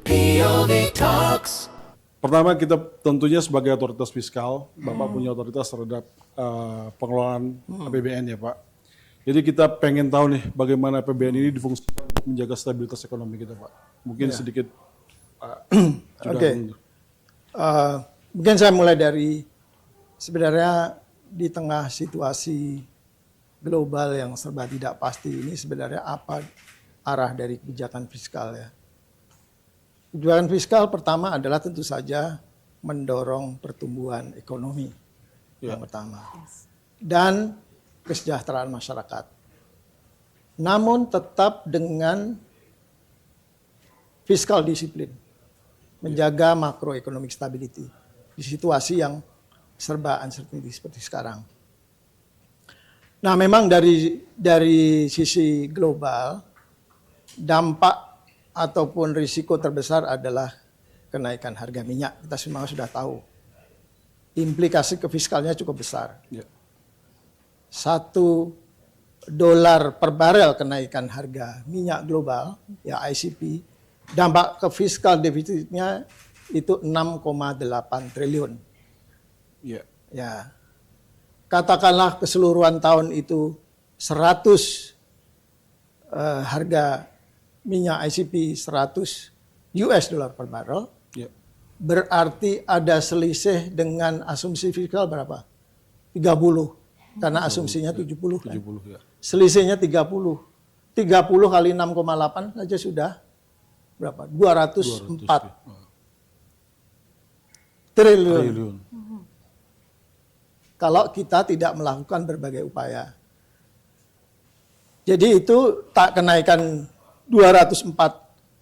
POV Talks. Pertama, kita tentunya sebagai otoritas fiskal, Bapak punya otoritas terhadap pengelolaan APBN ya Pak. Jadi kita pengen tahu nih bagaimana APBN ini difungsikan untuk menjaga stabilitas ekonomi kita Pak. Mungkin sedikit Pak. Oke. Mungkin saya mulai dari sebenarnya di tengah situasi global yang serba tidak pasti ini sebenarnya apa arah dari kebijakan fiskal ya. Kebijakan fiskal pertama adalah tentu saja mendorong pertumbuhan ekonomi yang pertama dan kesejahteraan masyarakat. Namun tetap dengan fiskal disiplin, menjaga macroeconomic stability di situasi yang serba uncertainty seperti sekarang. Nah, memang dari sisi global dampak ataupun risiko terbesar adalah kenaikan harga minyak. Kita semua sudah tahu. Implikasi ke fiskalnya cukup besar. $1 per barel kenaikan harga minyak global, ya ICP, dampak ke fiskal defisitnya itu 6,8 triliun. Ya. Katakanlah keseluruhan tahun itu 100 harga minyak ICP 100 US dollar per barrel, berarti ada selisih dengan asumsi fiskal berapa? 30, karena asumsinya 70 kan? 70 ya. Selisihnya 30. 30 kali 6,8 saja sudah berapa? 204 triliun. Kalau kita tidak melakukan berbagai upaya. Jadi itu tak kenaikan 204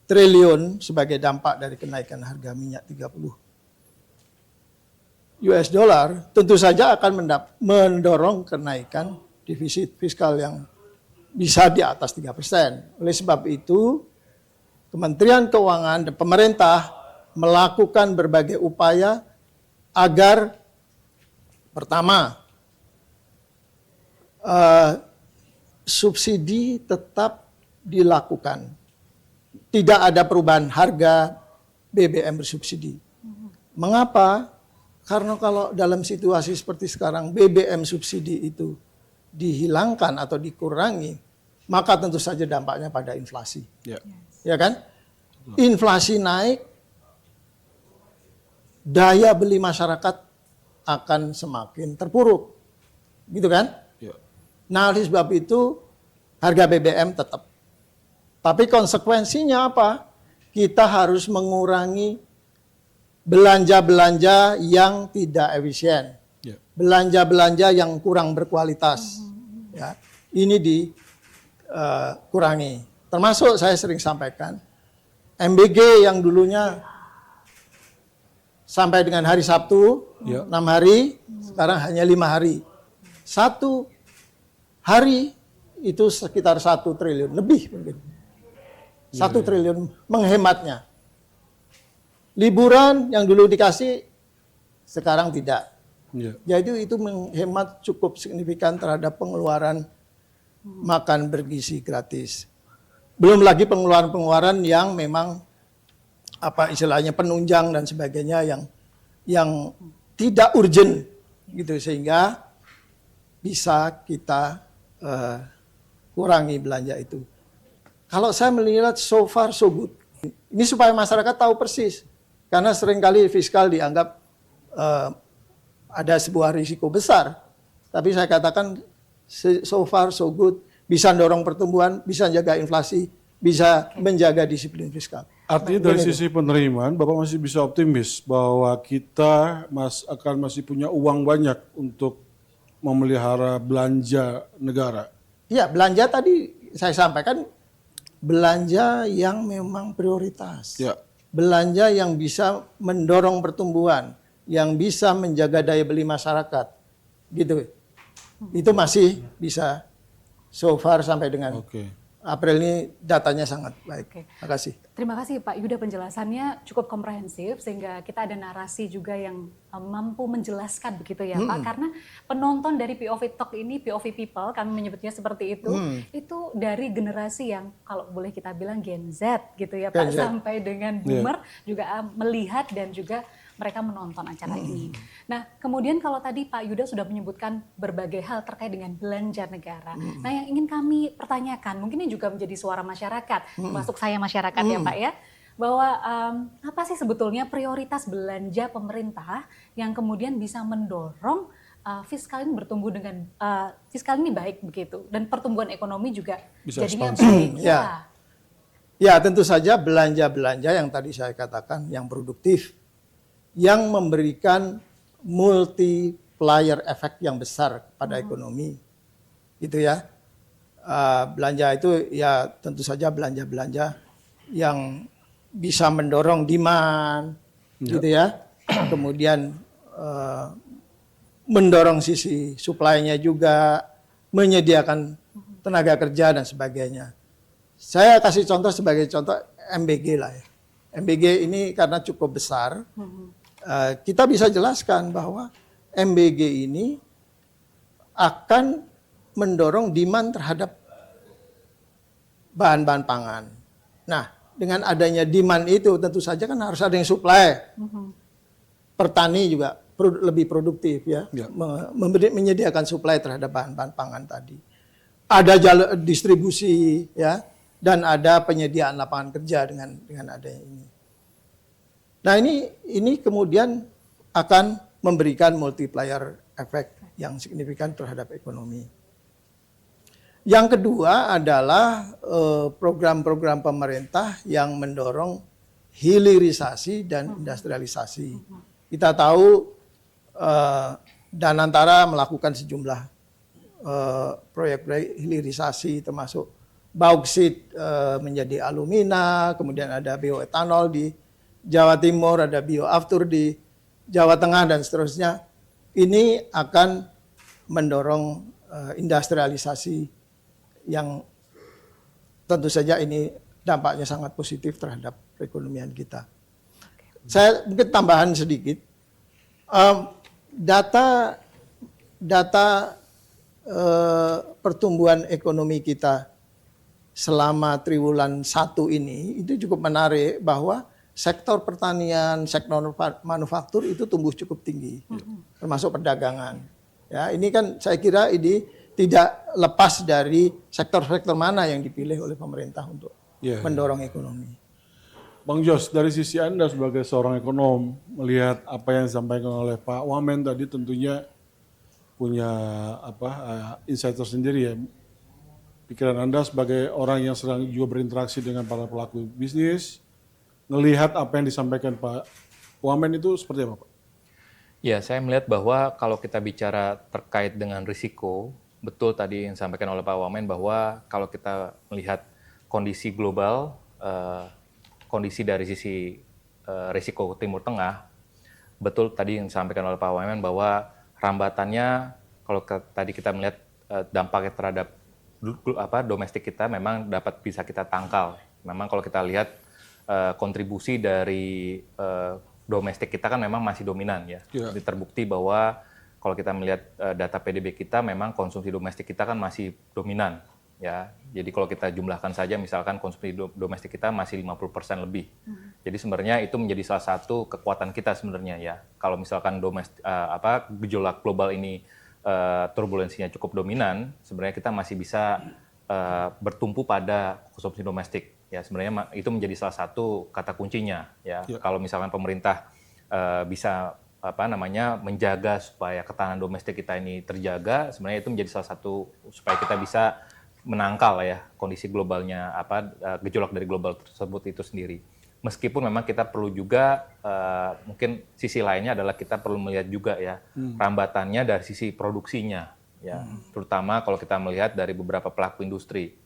triliun sebagai dampak dari kenaikan harga minyak 30 US dollar tentu saja akan mendorong kenaikan defisit fiskal yang bisa di atas 3%. Oleh sebab itu, Kementerian Keuangan dan pemerintah melakukan berbagai upaya agar pertama, subsidi tetap dilakukan. Tidak ada perubahan harga BBM bersubsidi. Mengapa? Karena kalau dalam situasi seperti sekarang BBM subsidi itu dihilangkan atau dikurangi, maka tentu saja dampaknya pada inflasi. Ya kan? Inflasi naik, daya beli masyarakat akan semakin terpuruk. Gitu kan? Nah, oleh sebab itu harga BBM tetap. Tapi konsekuensinya apa? Kita harus mengurangi belanja-belanja yang tidak efisien. Belanja-belanja yang kurang berkualitas. Ya, ini dikurangi. Termasuk saya sering sampaikan, MBG yang dulunya sampai dengan hari Sabtu, 6 hari, sekarang hanya 5 hari. 1 hari itu sekitar 1 triliun, lebih mungkin. 1 triliun menghematnya. Liburan yang dulu dikasih, sekarang tidak. Jadi itu menghemat cukup signifikan terhadap pengeluaran makan bergizi gratis. Belum lagi pengeluaran-pengeluaran yang memang apa istilahnya penunjang dan sebagainya yang tidak urgent gitu, sehingga bisa kita kurangi belanja itu. Kalau saya melihat so far so good. Ini supaya masyarakat tahu persis. Karena seringkali fiskal dianggap ada sebuah risiko besar. Tapi saya katakan so far so good. Bisa mendorong pertumbuhan, bisa menjaga inflasi, bisa menjaga disiplin fiskal. Artinya dari sisi penerimaan, Bapak masih bisa optimis bahwa kita akan masih punya uang banyak untuk memelihara belanja negara. Iya, belanja tadi saya sampaikan, belanja yang memang prioritas. Belanja yang bisa mendorong pertumbuhan, yang bisa menjaga daya beli masyarakat. Gitu. Itu masih bisa so far sampai dengan April ini datanya sangat baik. Oke. Terima kasih. Terima kasih Pak Yuda, penjelasannya cukup komprehensif sehingga kita ada narasi juga yang mampu menjelaskan begitu ya Pak. Karena penonton dari POV Talk ini, POV People kami menyebutnya seperti itu dari generasi yang kalau boleh kita bilang Gen Z gitu ya Pak, Gen Z. sampai dengan boomer juga melihat dan juga mereka menonton acara ini. Nah, kemudian kalau tadi Pak Yuda sudah menyebutkan berbagai hal terkait dengan belanja negara. Nah, yang ingin kami pertanyakan, mungkin ini juga menjadi suara masyarakat, termasuk saya masyarakat ya Pak ya, bahwa apa sih sebetulnya prioritas belanja pemerintah yang kemudian bisa mendorong fiskal ini bertumbuh dengan fiskal ini baik begitu dan pertumbuhan ekonomi juga Bisa jadinya ekspansi. baik. Ya. Ya, tentu saja belanja-belanja yang tadi saya katakan yang produktif, yang memberikan multiplier efek yang besar pada ekonomi, gitu ya. Belanja itu ya tentu saja belanja-belanja yang bisa mendorong demand, gitu ya. Kemudian mendorong sisi supply-nya juga, menyediakan tenaga kerja dan sebagainya. Saya kasih contoh sebagai contoh MBG lah ya. MBG ini karena cukup besar, kita bisa jelaskan bahwa MBG ini akan mendorong demand terhadap bahan-bahan pangan. Nah, dengan adanya demand itu tentu saja kan harus ada yang supply. Pertani juga lebih produktif ya, menyediakan supply terhadap bahan-bahan pangan tadi. Ada jalur distribusi ya, dan ada penyediaan lapangan kerja dengan adanya ini. Nah, ini kemudian akan memberikan multiplier efek yang signifikan terhadap ekonomi. Yang kedua adalah program-program pemerintah yang mendorong hilirisasi dan industrialisasi. Kita tahu Danantara melakukan sejumlah proyek-proyek hilirisasi termasuk bauksit menjadi alumina, kemudian ada bioetanol di Jawa Timur, ada bioaftur di Jawa Tengah dan seterusnya. Ini akan mendorong industrialisasi yang tentu saja ini dampaknya sangat positif terhadap perekonomian kita. Saya mungkin tambahan sedikit. Data pertumbuhan ekonomi kita selama triwulan 1 ini itu cukup menarik bahwa sektor pertanian, sektor manufaktur itu tumbuh cukup tinggi, termasuk perdagangan. Ya, ini kan saya kira ini tidak lepas dari sektor-sektor mana yang dipilih oleh pemerintah untuk mendorong ekonomi. Bang Jos, dari sisi Anda sebagai seorang ekonom, melihat apa yang disampaikan oleh Pak Wamen tadi tentunya punya insight tersendiri ya. Pikiran Anda sebagai orang yang sedang juga berinteraksi dengan para pelaku bisnis, ngelihat apa yang disampaikan Pak Wamen itu seperti apa Pak? Ya, saya melihat bahwa kalau kita bicara terkait dengan risiko, betul tadi yang disampaikan oleh Pak Wamen bahwa kalau kita melihat kondisi global, kondisi dari sisi risiko Timur Tengah, betul tadi yang disampaikan oleh Pak Wamen bahwa rambatannya kalau tadi kita melihat dampaknya terhadap domestik kita memang dapat bisa kita tangkal. Memang kalau kita lihat kontribusi dari domestik kita kan memang masih dominan ya. Jadi terbukti bahwa kalau kita melihat data PDB kita memang konsumsi domestik kita kan masih dominan ya. Jadi kalau kita jumlahkan saja misalkan konsumsi domestik kita masih 50% lebih. Jadi sebenarnya itu menjadi salah satu kekuatan kita sebenarnya ya. Kalau misalkan gejolak global ini turbulensinya cukup dominan, sebenarnya kita masih bisa bertumpu pada konsumsi domestik. Ya, sebenarnya itu menjadi salah satu kata kuncinya ya. Kalau misalkan pemerintah bisa menjaga supaya ketahanan domestik kita ini terjaga, sebenarnya itu menjadi salah satu supaya kita bisa menangkal ya kondisi globalnya gejolak dari global tersebut itu sendiri. Meskipun memang kita perlu juga mungkin sisi lainnya adalah kita perlu melihat juga ya rambatannya dari sisi produksinya ya. Terutama kalau kita melihat dari beberapa pelaku industri.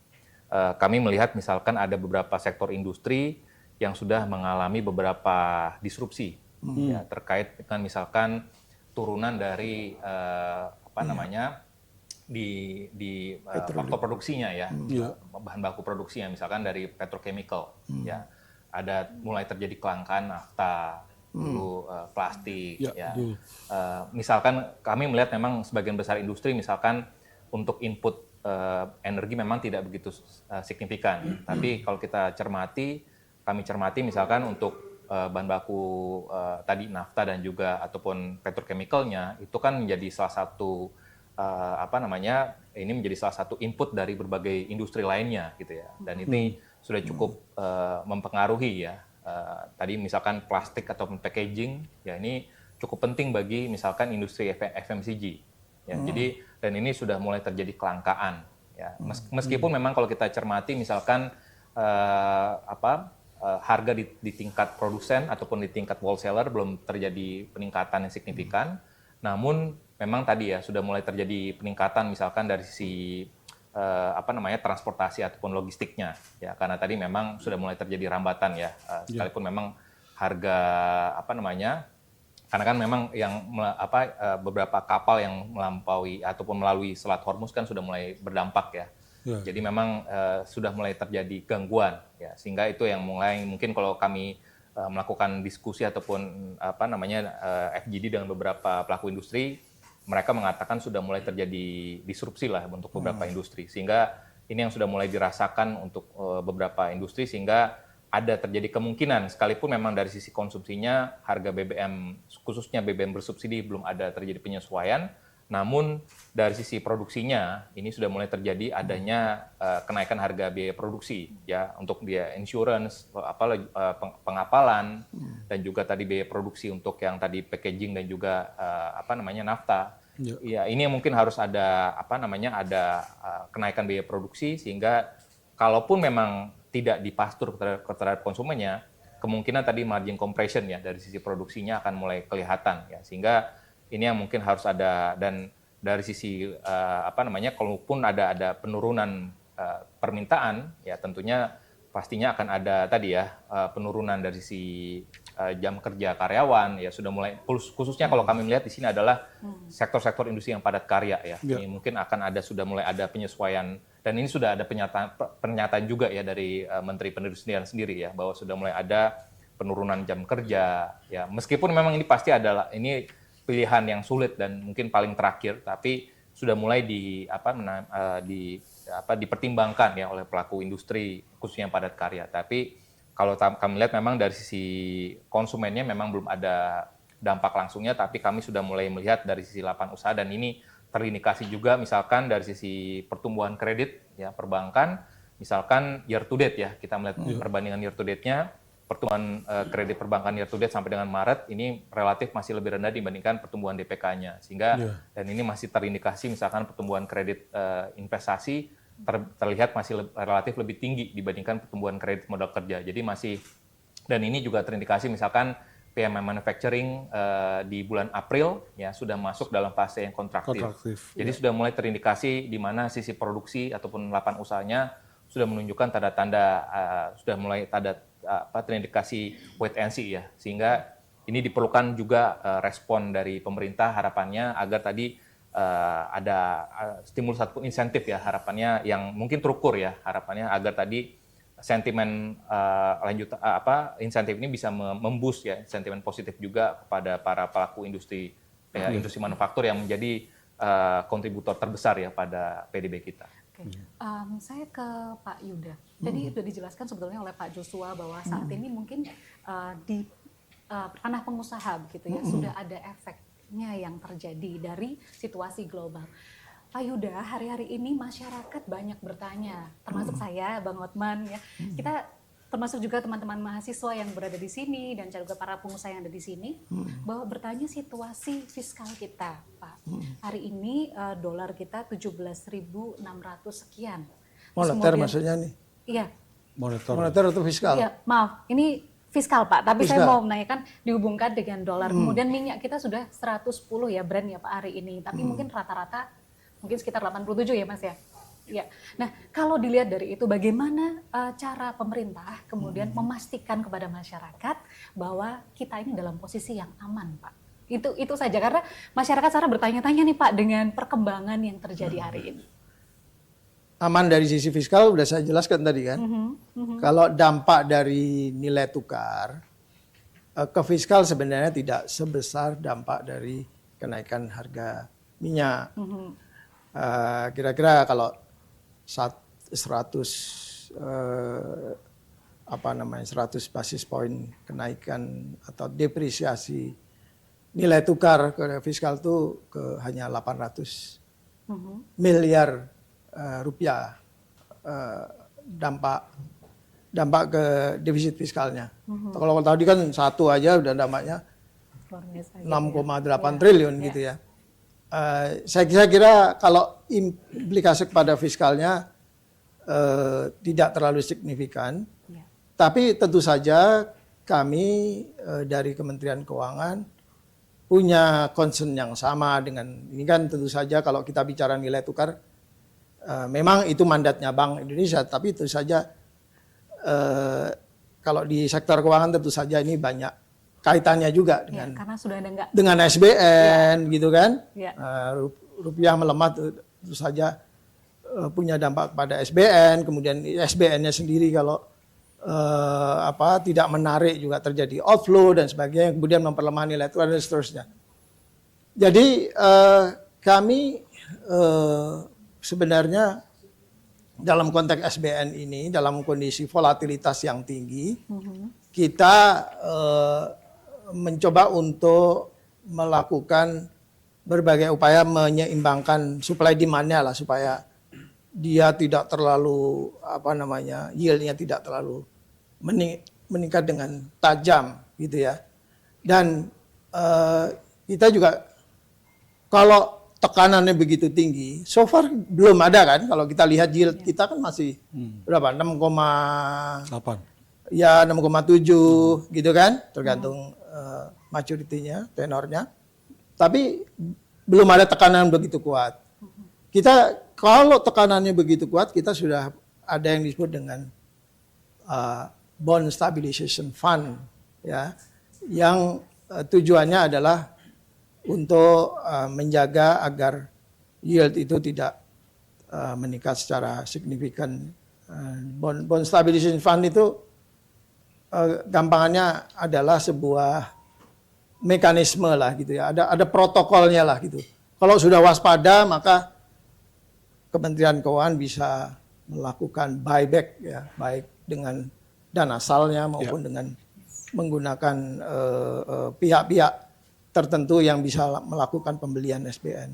Kami melihat misalkan ada beberapa sektor industri yang sudah mengalami beberapa disrupsi ya, terkait dengan misalkan turunan dari faktor produksinya ya, Iya. bahan baku produksinya, misalkan dari petrochemical, ya ada mulai terjadi kelangkaan nafta, dulu plastik, Ya, ya. betul. Misalkan kami melihat memang sebagian besar industri, misalkan untuk input energi memang tidak begitu signifikan, tapi kalau kami cermati misalkan untuk bahan baku tadi nafta dan juga ataupun petrochemicalnya itu kan menjadi salah satu ini menjadi salah satu input dari berbagai industri lainnya gitu ya, dan ini sudah cukup mempengaruhi ya. Tadi misalkan plastik ataupun packaging ya, ini cukup penting bagi misalkan industri FMCG ya. Jadi dan ini sudah mulai terjadi kelangkaan ya. Meskipun memang kalau kita cermati misalkan harga di tingkat produsen ataupun di tingkat wholesaler belum terjadi peningkatan yang signifikan, namun memang tadi ya sudah mulai terjadi peningkatan misalkan dari sisi transportasi ataupun logistiknya ya, karena tadi memang sudah mulai terjadi rambatan ya, sekalipun memang harga karena kan memang yang beberapa kapal yang melampaui ataupun melalui Selat Hormuz kan sudah mulai berdampak ya. Jadi memang sudah mulai terjadi gangguan ya, sehingga itu yang mulai mungkin kalau kami melakukan diskusi ataupun FGD dengan beberapa pelaku industri, mereka mengatakan sudah mulai terjadi disrupsi lah untuk beberapa industri, sehingga ini yang sudah mulai dirasakan untuk beberapa industri, sehingga ada terjadi kemungkinan sekalipun memang dari sisi konsumsinya harga BBM khususnya BBM bersubsidi belum ada terjadi penyesuaian, namun dari sisi produksinya ini sudah mulai terjadi adanya kenaikan harga biaya produksi ya, untuk biaya insurance, pengapalan, dan juga tadi biaya produksi untuk yang tadi packaging dan juga nafta. Ya, ini yang mungkin harus ada kenaikan biaya produksi, sehingga kalaupun memang tidak dipastur terhadap konsumennya, kemungkinan tadi margin compression ya dari sisi produksinya akan mulai kelihatan ya, sehingga ini yang mungkin harus ada. Dan dari sisi kalaupun ada penurunan permintaan ya, tentunya pastinya akan ada tadi ya penurunan dari sisi jam kerja karyawan ya, sudah mulai, khususnya kalau kami melihat di sini adalah sektor-sektor industri yang padat karya ya. Ini mungkin akan sudah mulai ada penyesuaian, dan ini sudah ada pernyataan juga ya dari Menteri Perindustrian sendiri ya, bahwa sudah mulai ada penurunan jam kerja ya, meskipun memang ini pasti adalah ini pilihan yang sulit dan mungkin paling terakhir, tapi sudah mulai dipertimbangkan ya oleh pelaku industri khususnya yang padat karya. Tapi kalau kami lihat memang dari sisi konsumennya memang belum ada dampak langsungnya, tapi kami sudah mulai melihat dari sisi lapangan usaha, dan ini terindikasi juga misalkan dari sisi pertumbuhan kredit ya perbankan, misalkan year to date ya, kita melihat perbandingan year to date-nya, pertumbuhan kredit perbankan year to date sampai dengan Maret ini relatif masih lebih rendah dibandingkan pertumbuhan DPK-nya, sehingga dan ini masih terindikasi misalkan pertumbuhan kredit investasi terlihat masih relatif lebih tinggi dibandingkan pertumbuhan kredit modal kerja. Jadi masih, dan ini juga terindikasi misalkan PMI manufacturing di bulan April ya sudah masuk dalam fase yang kontraktif. Jadi sudah mulai terindikasi di mana sisi produksi ataupun lapangan usahanya sudah menunjukkan tanda-tanda sudah mulai terindikasi wait and see ya, sehingga ini diperlukan juga respon dari pemerintah, harapannya agar tadi ada stimulus ataupun insentif ya, harapannya yang mungkin terukur ya, harapannya agar tadi sentimen insentif ini bisa memboost ya, sentimen positif juga kepada para pelaku industri ya, industri manufaktur yang menjadi kontributor terbesar ya pada PDB kita. Saya ke Pak Yuda. Tadi sudah dijelaskan sebetulnya oleh Pak Joshua bahwa saat ini mungkin di ranah pengusaha begitu ya, sudah ada efeknya yang terjadi dari situasi global. Pak Yuda, hari-hari ini masyarakat banyak bertanya, termasuk saya, Bang Hotman ya. Kita termasuk juga teman-teman mahasiswa yang berada di sini dan juga para pengusaha yang ada di sini, bahwa bertanya situasi fiskal kita, Pak. Hari ini dolar kita 17.600 sekian. Moneter maksudnya nih? Iya. Moneter atau fiskal? Iya, maaf, ini fiskal Pak, tapi fiskal. saya mau menanyakan dihubungkan dengan dolar. Kemudian minyak kita sudah 110 ya Brent ya Pak hari ini, tapi mungkin rata-rata mungkin sekitar 87 ya Mas ya. Ya. Nah, kalau dilihat dari itu bagaimana cara pemerintah kemudian memastikan kepada masyarakat bahwa kita ini dalam posisi yang aman, Pak? Itu saja, karena masyarakat sekarang bertanya-tanya nih Pak dengan perkembangan yang terjadi hari ini. Aman dari sisi fiskal udah saya jelaskan tadi kan. Kalau dampak dari nilai tukar ke fiskal sebenarnya tidak sebesar dampak dari kenaikan harga minyak. Kira-kira kalau 100 basis poin kenaikan atau depresiasi nilai tukar ke fiskal itu hanya 800 miliar rupiah dampak ke defisit fiskalnya. Kalau tadi kan satu aja udah dampaknya 6,8 triliun gitu ya. Saya kira kalau implikasi kepada fiskalnya tidak terlalu signifikan. Tapi tentu saja kami dari Kementerian Keuangan punya concern yang sama dengan ini kan tentu saja kalau kita bicara nilai tukar memang itu mandatnya Bank Indonesia, tapi tentu saja kalau di sektor keuangan tentu saja ini banyak kaitannya juga dengan karena sudah ada dengan SBN gitu kan. Rupiah melemah tentu saja punya dampak pada SBN, kemudian SBN-nya sendiri kalau tidak menarik juga terjadi outflow dan sebagainya, kemudian memperlemah nilai tukar dan seterusnya. Jadi kami sebenarnya dalam konteks SBN ini, dalam kondisi volatilitas yang tinggi, kita mencoba untuk melakukan berbagai upaya menyeimbangkan supply demand-nya lah supaya dia tidak terlalu yield-nya tidak terlalu meningkat dengan tajam gitu ya. Dan kita juga kalau tekanannya begitu tinggi, so far belum ada kan. Kalau kita lihat yield kita kan masih berapa? 6,7 gitu kan, tergantung maturity-nya, tenornya. Tapi belum ada tekanan begitu kuat. Kita kalau tekanannya begitu kuat, kita sudah ada yang disebut dengan bond stabilization fund ya, yang tujuannya adalah untuk menjaga agar yield itu tidak meningkat secara signifikan. Bond stabilization fund itu gampangannya adalah sebuah mekanisme lah gitu ya, ada protokolnya lah gitu. Kalau sudah waspada maka Kementerian Keuangan bisa melakukan buyback ya, baik dengan dana asalnya maupun dengan menggunakan pihak-pihak tertentu yang bisa melakukan pembelian SBN.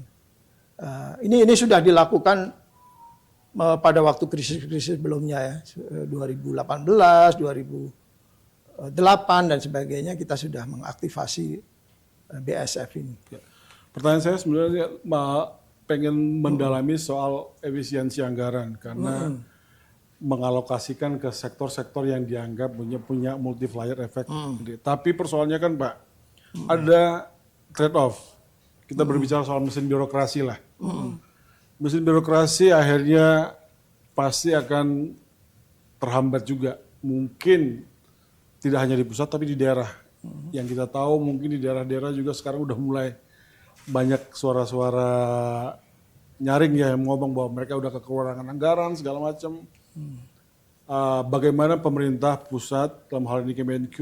Ini sudah dilakukan pada waktu krisis-krisis sebelumnya ya, 2018, 2008 dan sebagainya, kita sudah mengaktifasi BSF ini. Pertanyaan saya sebenarnya pengen mendalami soal efisiensi anggaran karena mengalokasikan ke sektor-sektor yang dianggap punya multiplier effect. Tapi persoalannya kan Pak, ada trade off. Kita berbicara soal mesin birokrasi lah. Mesin birokrasi akhirnya pasti akan terhambat juga. Mungkin tidak hanya di pusat tapi di daerah. Yang kita tahu mungkin di daerah-daerah juga sekarang udah mulai banyak suara-suara nyaring ya yang ngomong bahwa mereka udah kekurangan anggaran segala macam. Bagaimana pemerintah pusat dalam hal ini Kemenq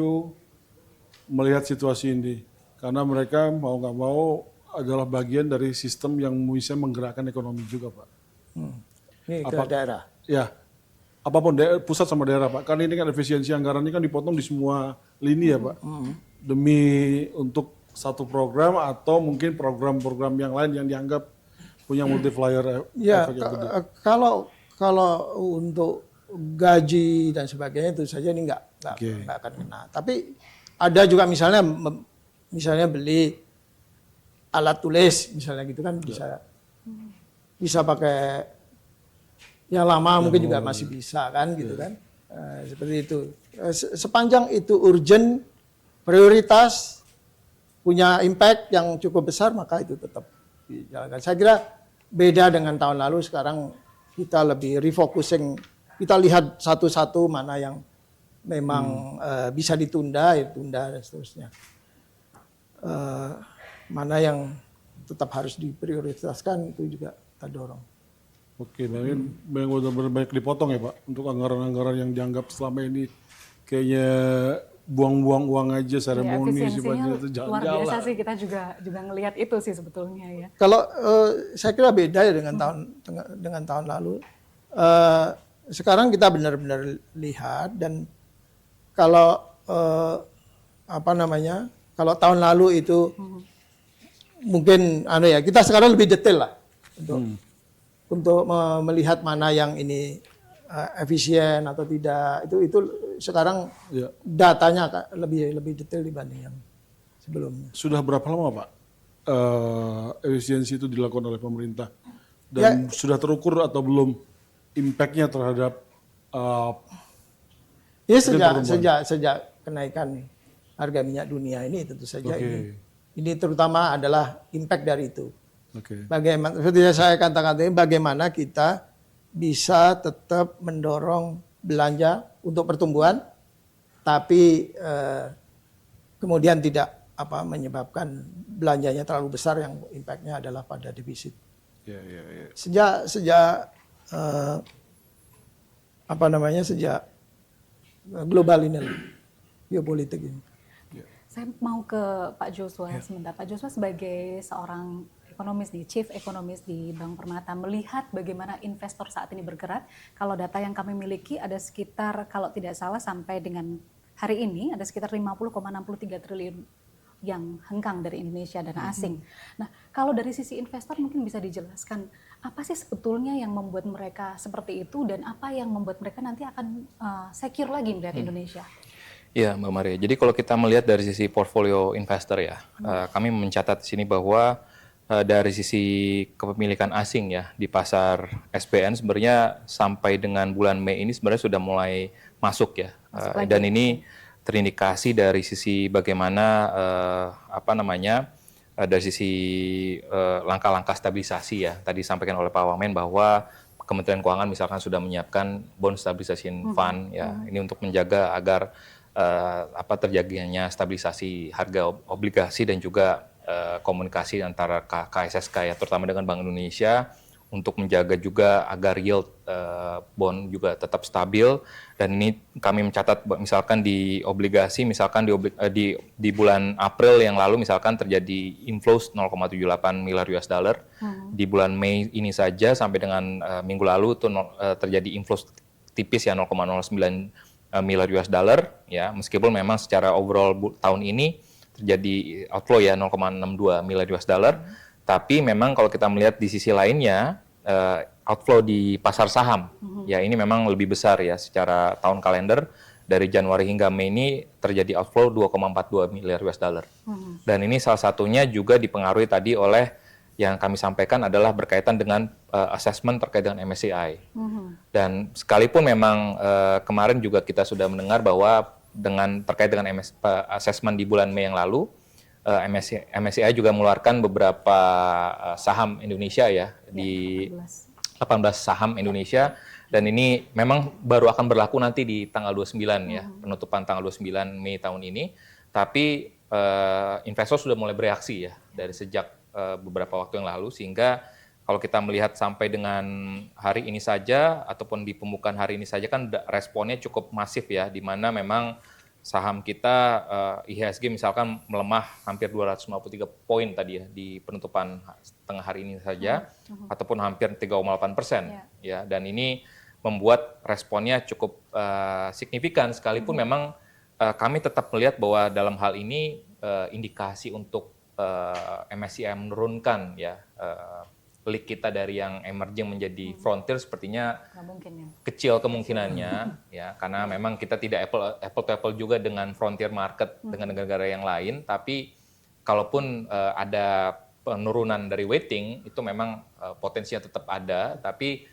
melihat situasi ini, karena mereka mau nggak mau adalah bagian dari sistem yang bisa menggerakkan ekonomi juga Pak. Ini ke daerah. Ya, apapun pusat sama daerah Pak, karena ini kan efisiensi anggaran ini kan dipotong di semua lini ya Pak, demi untuk satu program atau mungkin program-program yang lain yang dianggap punya multiplier ya, efek yang gede. Kalau untuk gaji dan sebagainya itu saja ini nggak akan kena. Tapi ada juga misalnya beli alat tulis misalnya gitu kan bisa pakai yang lama mungkin juga masih bisa kan gitu kan. Seperti itu. Sepanjang itu urgent, prioritas, punya impact yang cukup besar maka itu tetap dijalankan. Saya kira beda dengan tahun lalu, sekarang kita lebih refocusing, kita lihat satu-satu mana yang memang bisa ditunda, ya tunda dan seterusnya. mana yang tetap harus diprioritaskan itu juga kita dorong. Oke, mungkin benar-benar banyak dipotong ya Pak untuk anggaran-anggaran yang dianggap selama ini kayaknya buang-buang uang aja, seremoni sifatnya itu luar biasa jalan-jalan. sih, kita juga ngelihat itu sih sebetulnya ya. Kalau saya kira beda ya dengan tahun lalu. Sekarang kita benar-benar lihat, dan kalau kalau tahun lalu itu mungkin kita sekarang lebih detail lah untuk melihat mana yang ini efisien atau tidak. Itu sekarang datanya lebih detail dibanding yang sebelumnya. Sudah berapa lama Pak efisiensi itu dilakukan oleh pemerintah? Dan sudah terukur atau belum impact-nya terhadap ya sejak kenaikan harga minyak dunia ini tentu saja ini terutama adalah impact dari itu. Bagaimana, seperti saya katakan tadi, bagaimana kita bisa tetap mendorong belanja untuk pertumbuhan, tapi kemudian tidak menyebabkan belanjanya terlalu besar yang impact-nya adalah pada defisit. Sejak global ini, geopolitik ini. Saya mau ke Pak Joshua sebentar. Pak Joshua sebagai seorang ekonomis nih, chief ekonomis di Bank Permata, melihat bagaimana investor saat ini bergerak. Kalau data yang kami miliki ada sekitar, kalau tidak salah sampai dengan hari ini ada sekitar 50,63 triliun yang hengkang dari Indonesia dan asing. Nah, kalau dari sisi investor mungkin bisa dijelaskan apa sih sebetulnya yang membuat mereka seperti itu, dan apa yang membuat mereka nanti akan secure lagi melihat Indonesia? Iya, Mbak Maria. Jadi kalau kita melihat dari sisi portfolio investor ya, kami mencatat di sini bahwa dari sisi kepemilikan asing ya di pasar SBN sebenarnya sampai dengan bulan Mei ini sebenarnya sudah mulai masuk ya. Dan ini terindikasi dari sisi bagaimana dari sisi langkah-langkah stabilisasi ya. Tadi disampaikan oleh Pak Wamen bahwa Kementerian Keuangan misalkan sudah menyiapkan bond stabilization fund ya. Ini untuk menjaga agar terjadinya stabilisasi harga obligasi dan juga komunikasi antara KSSK ya, terutama dengan Bank Indonesia untuk menjaga juga agar yield bond juga tetap stabil. Dan ini kami mencatat misalkan di obligasi, misalkan di bulan April yang lalu misalkan terjadi inflows 0,78 miliar US dollar. Di bulan Mei ini saja sampai dengan minggu lalu itu terjadi inflows tipis ya 0,09 miliar US dollar ya, meskipun memang secara overall tahun ini terjadi outflow ya 0,62 miliar US dollar, tapi memang kalau kita melihat di sisi lainnya outflow di pasar saham ya ini memang lebih besar ya, secara tahun kalender dari Januari hingga Mei ini terjadi outflow 2,42 miliar US dollar. Dan ini salah satunya juga dipengaruhi tadi oleh yang kami sampaikan adalah berkaitan dengan assessment terkait dengan MSCI. Dan sekalipun memang kemarin juga kita sudah mendengar bahwa terkait dengan assessment di bulan Mei yang lalu, MSCI juga mengeluarkan beberapa saham Indonesia ya, di 18 saham Indonesia, dan ini memang baru akan berlaku nanti di tanggal 29 ya, penutupan tanggal 29 Mei tahun ini. Tapi investor sudah mulai bereaksi ya dari sejak beberapa waktu yang lalu, sehingga kalau kita melihat sampai dengan hari ini saja ataupun di pembukaan hari ini saja kan responnya cukup masif ya, di mana memang saham kita IHSG misalkan melemah hampir 253 poin tadi ya di penutupan tengah hari ini saja, ataupun hampir 3,8% ya, dan ini membuat responnya cukup signifikan, sekalipun memang kami tetap melihat bahwa dalam hal ini indikasi untuk MSCI menurunkan ya leak kita dari yang emerging menjadi frontier sepertinya kecil kemungkinannya ya, karena memang kita tidak apple to apple juga dengan frontier market dengan negara-negara yang lain. Tapi kalaupun ada penurunan dari weighting itu memang potensinya tetap ada, tapi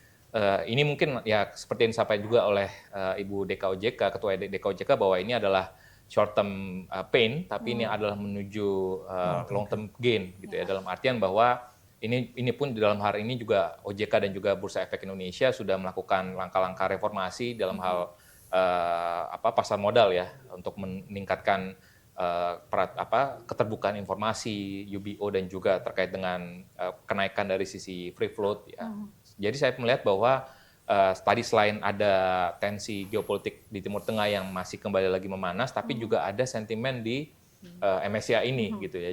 ini mungkin ya seperti yang disampaikan juga oleh Ibu DKOJK, Ketua DKOJK, bahwa ini adalah short term pain, tapi ini adalah menuju long term gain gitu ya, dalam artian bahwa ini pun di dalam hari ini juga OJK dan juga Bursa Efek Indonesia sudah melakukan langkah-langkah reformasi dalam hal pasar modal ya, untuk meningkatkan keterbukaan informasi UBO dan juga terkait dengan kenaikan dari sisi free float ya. Jadi saya melihat bahwa tadi selain ada tensi geopolitik di Timur Tengah yang masih kembali lagi memanas, tapi juga ada sentimen di MSCI ini gitu ya.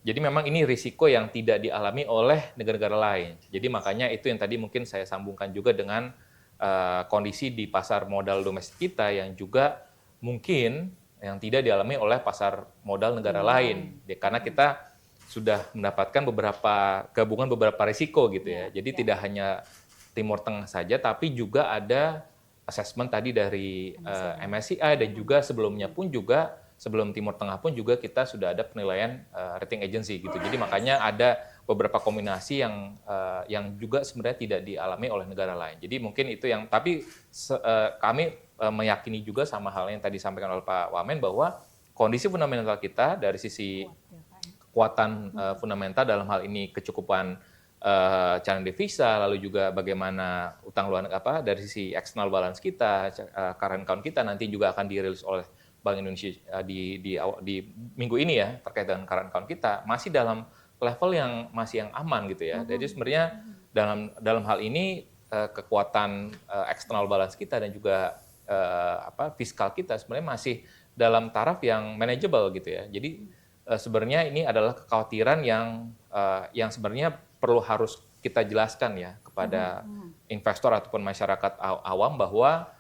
Jadi memang ini risiko yang tidak dialami oleh negara-negara lain. Jadi makanya itu yang tadi mungkin saya sambungkan juga dengan kondisi di pasar modal domestik kita yang juga mungkin yang tidak dialami oleh pasar modal negara lain. Karena kita sudah mendapatkan gabungan beberapa risiko gitu ya. Jadi tidak hanya Timur Tengah saja, tapi juga ada assessment tadi dari MSCI dan juga sebelumnya pun juga sebelum Timur Tengah pun juga kita sudah ada penilaian rating agency gitu. Jadi makanya ada beberapa kombinasi yang juga sebenarnya tidak dialami oleh negara lain. Jadi mungkin itu yang tapi kami meyakini juga sama hal yang tadi disampaikan oleh Pak Wamen bahwa kondisi fundamental kita dari sisi kekuatan fundamental dalam hal ini kecukupan cadangan devisa, lalu juga bagaimana utang luar dari sisi external balance kita, current account kita nanti juga akan dirilis oleh Bank Indonesia di minggu ini ya terkait dengan current account kita masih dalam level yang masih aman gitu ya. Jadi sebenarnya dalam hal ini kekuatan external balance kita dan juga fiskal kita sebenarnya masih dalam taraf yang manageable gitu ya. Jadi sebenarnya ini adalah kekhawatiran yang sebenarnya harus kita jelaskan ya kepada investor ataupun masyarakat awam bahwa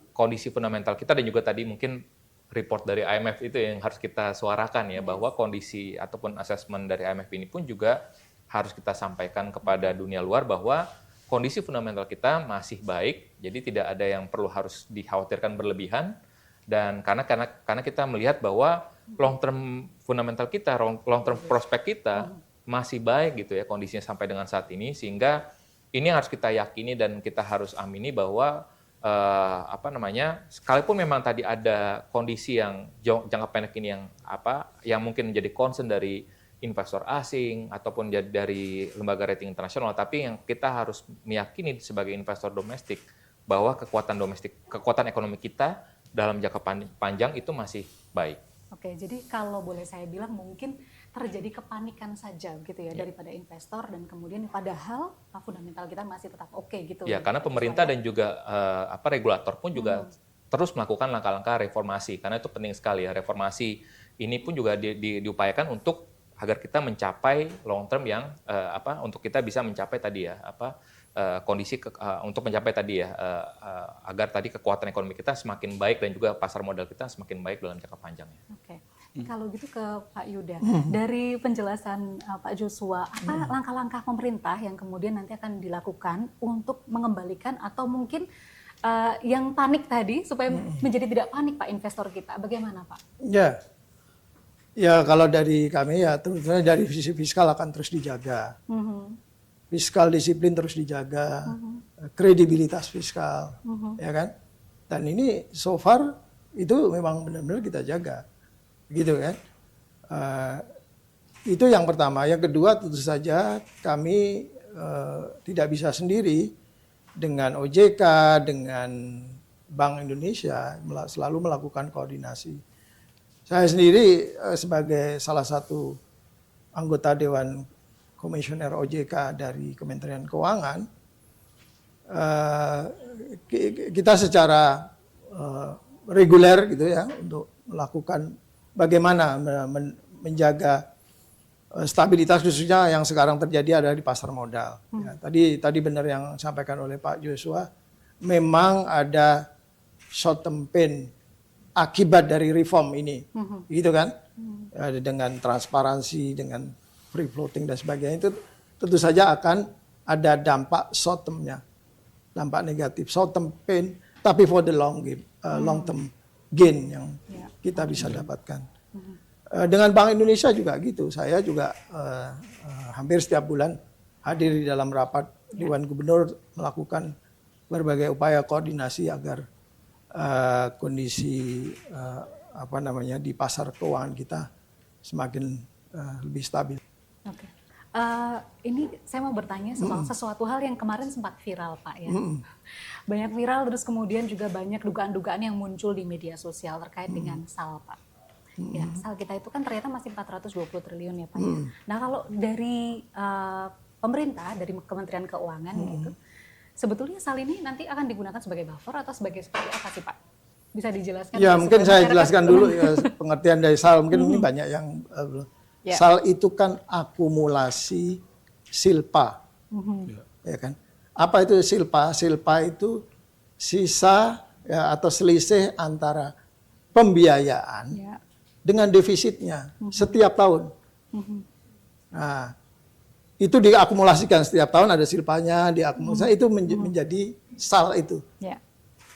kondisi fundamental kita dan juga tadi mungkin report dari IMF itu yang harus kita suarakan ya bahwa kondisi ataupun assessment dari IMF ini pun juga harus kita sampaikan kepada dunia luar bahwa kondisi fundamental kita masih baik, jadi tidak ada yang perlu harus dikhawatirkan berlebihan dan karena kita melihat bahwa long term fundamental kita, long term prospek kita masih baik gitu ya kondisinya sampai dengan saat ini sehingga ini harus kita yakini dan kita harus amini bahwa sekalipun memang tadi ada kondisi yang jangka pendek ini yang mungkin menjadi concern dari investor asing ataupun dari lembaga rating internasional, tapi yang kita harus meyakini sebagai investor domestik bahwa kekuatan ekonomi kita dalam jangka panjang itu masih baik. Oke, jadi kalau boleh saya bilang mungkin terjadi kepanikan saja gitu ya daripada investor dan kemudian padahal fundamental kita masih tetap oke gitu. Ya, karena pemerintah dan juga regulator pun juga terus melakukan langkah-langkah reformasi karena itu penting sekali ya. Reformasi ini pun juga diupayakan untuk agar kita mencapai long term yang untuk kita bisa mencapai tadi ya kondisi untuk mencapai tadi ya agar tadi kekuatan ekonomi kita semakin baik dan juga pasar modal kita semakin baik dalam jangka panjangnya. Oke. Kalau gitu ke Pak Yuda, dari penjelasan Pak Joshua, apa langkah-langkah pemerintah yang kemudian nanti akan dilakukan untuk mengembalikan atau mungkin yang panik tadi supaya menjadi tidak panik Pak investor kita, bagaimana Pak? Ya kalau dari kami ya tentunya dari sisi fiskal akan terus dijaga, fiskal disiplin terus dijaga, kredibilitas fiskal, ya kan? Dan ini so far itu memang benar-benar kita jaga. Gitu kan. Itu yang pertama. Yang kedua tentu saja kami tidak bisa sendiri dengan OJK, dengan Bank Indonesia selalu melakukan koordinasi. Saya sendiri sebagai salah satu anggota Dewan Komisioner OJK dari Kementerian Keuangan, kita secara reguler gitu ya untuk melakukan bagaimana menjaga stabilitas khususnya yang sekarang terjadi adalah di pasar modal. Ya, tadi benar yang disampaikan oleh Pak Joshua, memang ada short term pain akibat dari reform ini, gitu kan? Dengan transparansi, dengan free floating dan sebagainya itu tentu saja akan ada dampak short termnya, dampak negatif, short term pain, tapi for the long term gain yang kita bisa dapatkan. Dengan Bank Indonesia juga gitu. Saya juga hampir setiap bulan hadir di dalam rapat Dewan Gubernur melakukan berbagai upaya koordinasi agar kondisi di pasar keuangan kita semakin lebih stabil. Oke. Ini saya mau bertanya soal sesuatu hal yang kemarin sempat viral Pak ya. Banyak viral terus kemudian juga banyak dugaan-dugaan yang muncul di media sosial terkait dengan SAL Pak. Ya, SAL kita itu kan ternyata masih 420 triliun ya Pak. Nah kalau dari pemerintah, dari Kementerian Keuangan gitu, sebetulnya SAL ini nanti akan digunakan sebagai buffer atau sebagai seperti apa sih Pak? Bisa dijelaskan? Ya, mungkin saya masyarakat jelaskan dulu ya, pengertian dari SAL. Mungkin ini banyak yang belum. Ya. SAL itu kan akumulasi silpa. Ya kan? Apa itu silpa? Silpa itu sisa ya, atau selisih antara pembiayaan Ya. dengan defisitnya setiap tahun. Nah, itu diakumulasikan setiap tahun ada silpanya, diakumulasi itu menjadi SAL itu. Ya.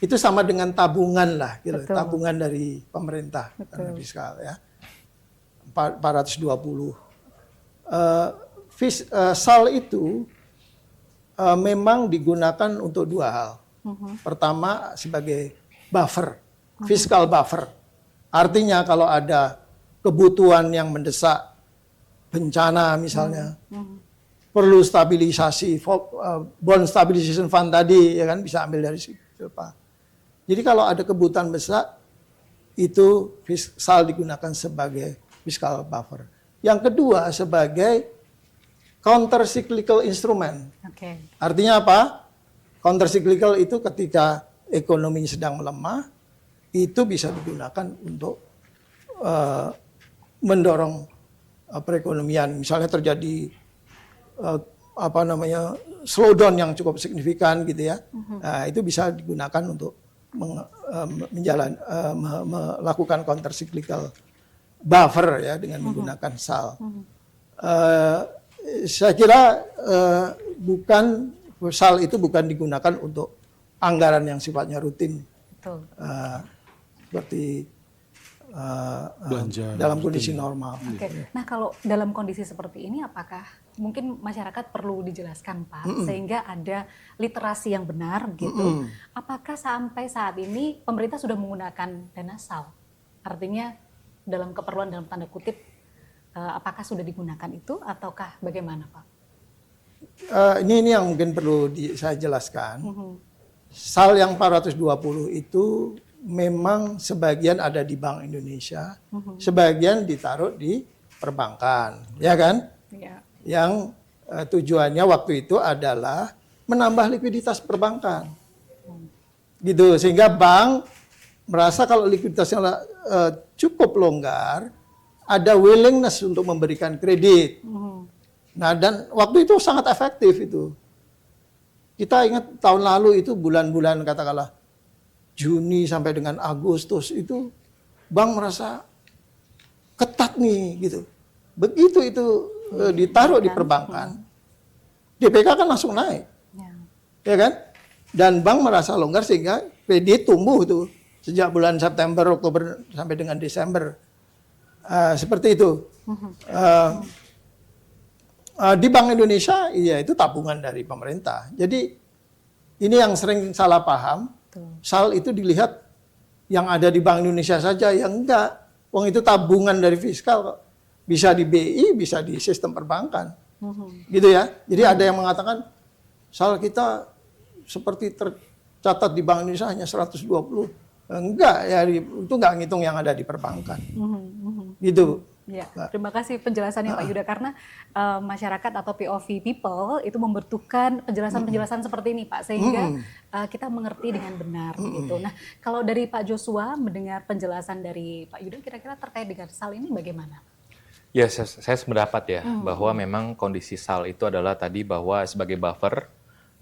Itu sama dengan tabungan lah, gitu. Betul. Tabungan dari pemerintah dana fiskal ya. 420. SAL itu memang digunakan untuk dua hal. Pertama sebagai buffer, fiskal buffer. Artinya kalau ada kebutuhan yang mendesak, bencana misalnya, perlu stabilisasi, bond stabilization fund tadi, ya kan bisa ambil dari silpa. Jadi kalau ada kebutuhan besar, itu SAL digunakan sebagai fiscal buffer. Yang kedua sebagai counter cyclical instrument. Oke. Artinya apa? Counter cyclical itu ketika ekonomi sedang melemah, itu bisa digunakan untuk mendorong perekonomian. Misalnya terjadi slowdown yang cukup signifikan gitu ya. Nah, itu bisa digunakan untuk melakukan counter cyclical buffer ya dengan menggunakan SAL. Saya kira SAL itu bukan digunakan untuk anggaran yang sifatnya rutin. Betul. Seperti Belanja dalam kondisi normal. Oke. Nah kalau dalam kondisi seperti ini apakah mungkin masyarakat perlu dijelaskan Pak sehingga ada literasi yang benar gitu. Apakah sampai saat ini pemerintah sudah menggunakan dana SAL? Artinya dalam keperluan dalam tanda kutip apakah sudah digunakan itu ataukah bagaimana Pak? Ini yang mungkin perlu saya jelaskan. SAL yang 420 itu memang sebagian ada di Bank Indonesia, sebagian ditaruh di perbankan, ya kan? Ya. Yang tujuannya waktu itu adalah menambah likuiditas perbankan. Gitu, sehingga bank merasa kalau likuiditasnya cukup longgar, ada willingness untuk memberikan kredit. Nah, dan waktu itu sangat efektif itu. Kita ingat tahun lalu itu bulan-bulan katakanlah Juni sampai dengan Agustus itu bank merasa ketat nih gitu. Begitu itu ditaruh di perbankan, DPK kan langsung naik, ya kan? Dan bank merasa longgar sehingga kredit tumbuh itu sejak bulan September, Oktober sampai dengan Desember. Seperti itu. Di Bank Indonesia, iya itu tabungan dari pemerintah. Jadi ini yang sering salah paham. SAL itu dilihat yang ada di Bank Indonesia saja, yang enggak. Wong itu tabungan dari fiskal kok. Bisa di BI, bisa di sistem perbankan. Gitu ya. Jadi ada yang mengatakan SAL kita seperti tercatat di Bank Indonesia hanya 120. Enggak, ya itu enggak ngitung yang ada di perbankan. Gitu. Ya, terima kasih penjelasannya Pak Yuda karena masyarakat atau POV people itu membutuhkan penjelasan-penjelasan seperti ini Pak sehingga kita mengerti dengan benar gitu. Nah, kalau dari Pak Joshua mendengar penjelasan dari Pak Yuda kira-kira terkait dengan SAL ini bagaimana? Ya, saya sependapat ya bahwa memang kondisi SAL itu adalah tadi bahwa sebagai buffer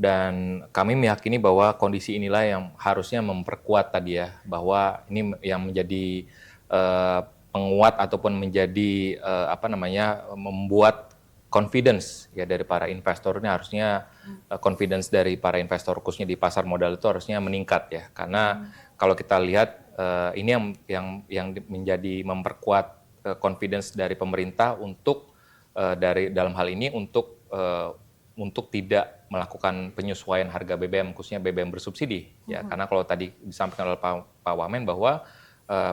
dan kami meyakini bahwa kondisi inilah yang harusnya memperkuat tadi ya bahwa ini yang menjadi penguat ataupun menjadi membuat confidence ya dari para investor ini harusnya confidence dari para investor khususnya di pasar modal itu harusnya meningkat ya karena kalau kita lihat ini yang menjadi memperkuat confidence dari pemerintah untuk dari dalam hal ini untuk tidak melakukan penyesuaian harga BBM khususnya BBM bersubsidi ya karena kalau tadi disampaikan oleh Pak Wamen bahwa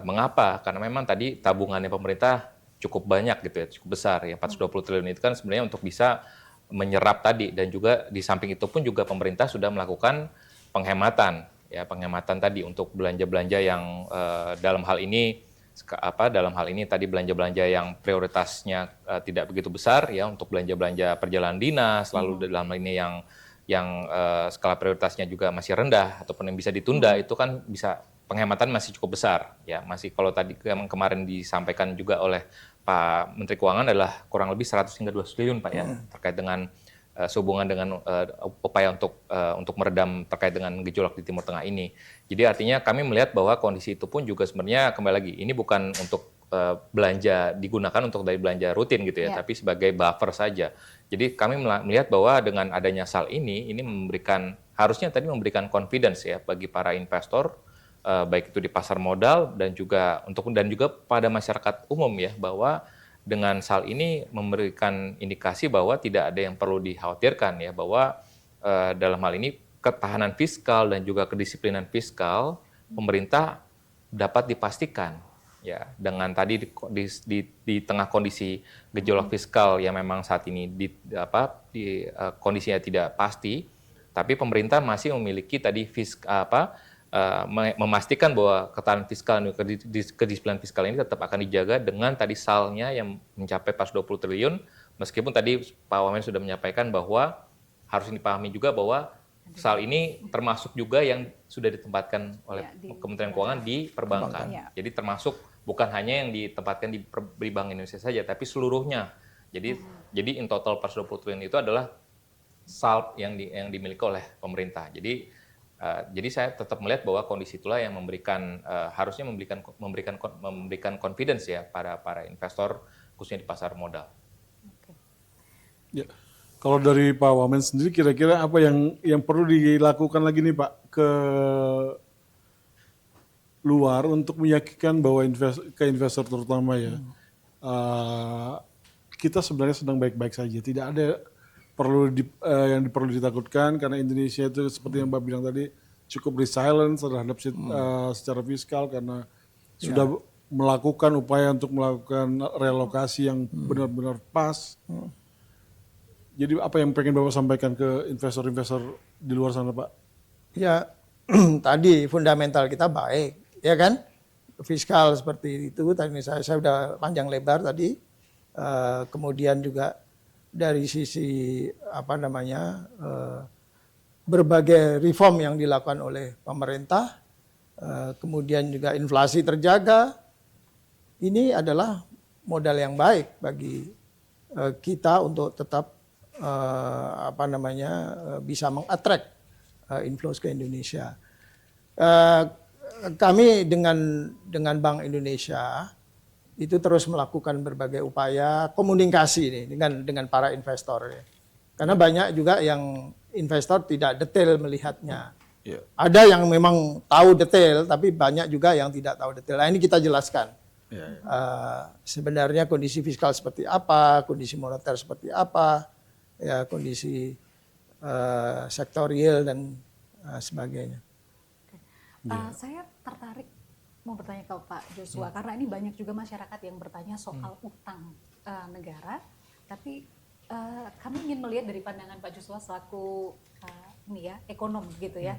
mengapa? Karena memang tadi tabungannya pemerintah cukup banyak gitu ya, cukup besar ya 420 triliun itu kan sebenarnya untuk bisa menyerap tadi dan juga di samping itu pun juga pemerintah sudah melakukan penghematan tadi untuk belanja-belanja yang dalam hal ini dalam hal ini tadi belanja-belanja yang prioritasnya tidak begitu besar ya, untuk belanja-belanja perjalanan dinas, lalu dalam hal ini yang skala prioritasnya juga masih rendah ataupun yang bisa ditunda, itu kan bisa penghematan masih cukup besar ya. Masih kalau tadi kemarin disampaikan juga oleh Pak Menteri Keuangan adalah kurang lebih 100 hingga 200 triliun Pak ya, terkait dengan sehubungan dengan upaya untuk meredam terkait dengan gejolak di Timur Tengah ini. Jadi artinya kami melihat bahwa kondisi itu pun juga sebenarnya kembali lagi ini bukan untuk belanja digunakan untuk dari belanja rutin gitu ya, tapi sebagai buffer saja. Jadi kami melihat bahwa dengan adanya SAL ini harusnya tadi memberikan confidence ya bagi para investor, baik itu di pasar modal dan juga pada masyarakat umum ya, bahwa dengan SAL ini memberikan indikasi bahwa tidak ada yang perlu dikhawatirkan ya, bahwa dalam hal ini ketahanan fiskal dan juga kedisiplinan fiskal pemerintah dapat dipastikan ya, dengan tadi di tengah kondisi gejolak fiskal yang memang saat ini kondisinya tidak pasti, tapi pemerintah masih memiliki tadi memastikan bahwa ketahanan fiskal dan kedisiplinan fiskal ini tetap akan dijaga dengan tadi SAL-nya yang mencapai pas 20 triliun, meskipun tadi Pak Wamen sudah menyampaikan bahwa harus dipahami juga bahwa SAL ini termasuk juga yang sudah ditempatkan oleh Kementerian Keuangan di perbankan. Jadi termasuk bukan hanya yang ditempatkan di Bank Indonesia saja, tapi seluruhnya. Jadi in total pas 20 triliun itu adalah SAL yang dimiliki oleh pemerintah. Jadi saya tetap melihat bahwa kondisi itulah yang harusnya memberikan confidence ya para investor khususnya di pasar modal. Ya. Kalau dari Pak Wamen sendiri kira-kira apa yang perlu dilakukan lagi nih Pak ke luar untuk meyakinkan bahwa ke investor terutama ya, kita sebenarnya sedang baik-baik saja, tidak ada yang perlu ditakutkan, karena Indonesia itu seperti yang Mbak bilang tadi cukup resilient terhadap secara fiskal karena sudah melakukan upaya untuk melakukan relokasi yang benar-benar pas. Jadi apa yang pengen Bapak sampaikan ke investor-investor di luar sana Pak? Ya tadi fundamental kita baik, ya kan? Fiskal seperti itu tadi saya sudah panjang lebar tadi. Kemudian juga dari sisi berbagai reform yang dilakukan oleh pemerintah, kemudian juga inflasi terjaga. Ini adalah modal yang baik bagi kita untuk tetap bisa mengattract inflows ke Indonesia. Kami dengan Bank Indonesia itu terus melakukan berbagai upaya komunikasi nih dengan para investor. Karena banyak juga yang investor tidak detail melihatnya. Ada yang memang tahu detail, tapi banyak juga yang tidak tahu detail. Nah, ini kita jelaskan. Sebenarnya kondisi fiskal seperti apa, kondisi moneter seperti apa, ya kondisi sektor real dan sebagainya. Saya tertarik mau bertanya ke Pak Joshua karena ini banyak juga masyarakat yang bertanya soal utang negara, tapi kami ingin melihat dari pandangan Pak Joshua selaku ekonom gitu ya.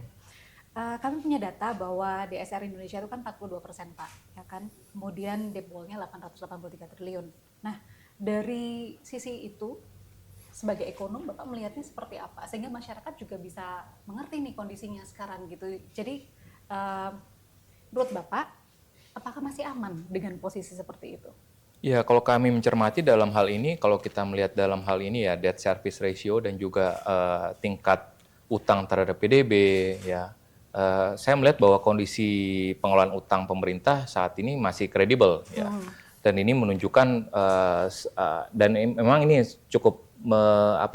Kami punya data bahwa DSR Indonesia itu kan 42% Pak, ya kan. Kemudian debolnya 883 triliun. Nah, dari sisi itu sebagai ekonom Bapak melihatnya seperti apa sehingga masyarakat juga bisa mengerti nih kondisinya sekarang gitu. Jadi menurut Bapak apakah masih aman dengan posisi seperti itu? Ya, kalau kami mencermati dalam hal ini, kalau kita melihat dalam hal ini ya debt service ratio dan juga tingkat utang terhadap PDB ya, saya melihat bahwa kondisi pengelolaan utang pemerintah saat ini masih kredibel ya. Dan ini menunjukkan dan memang ini cukup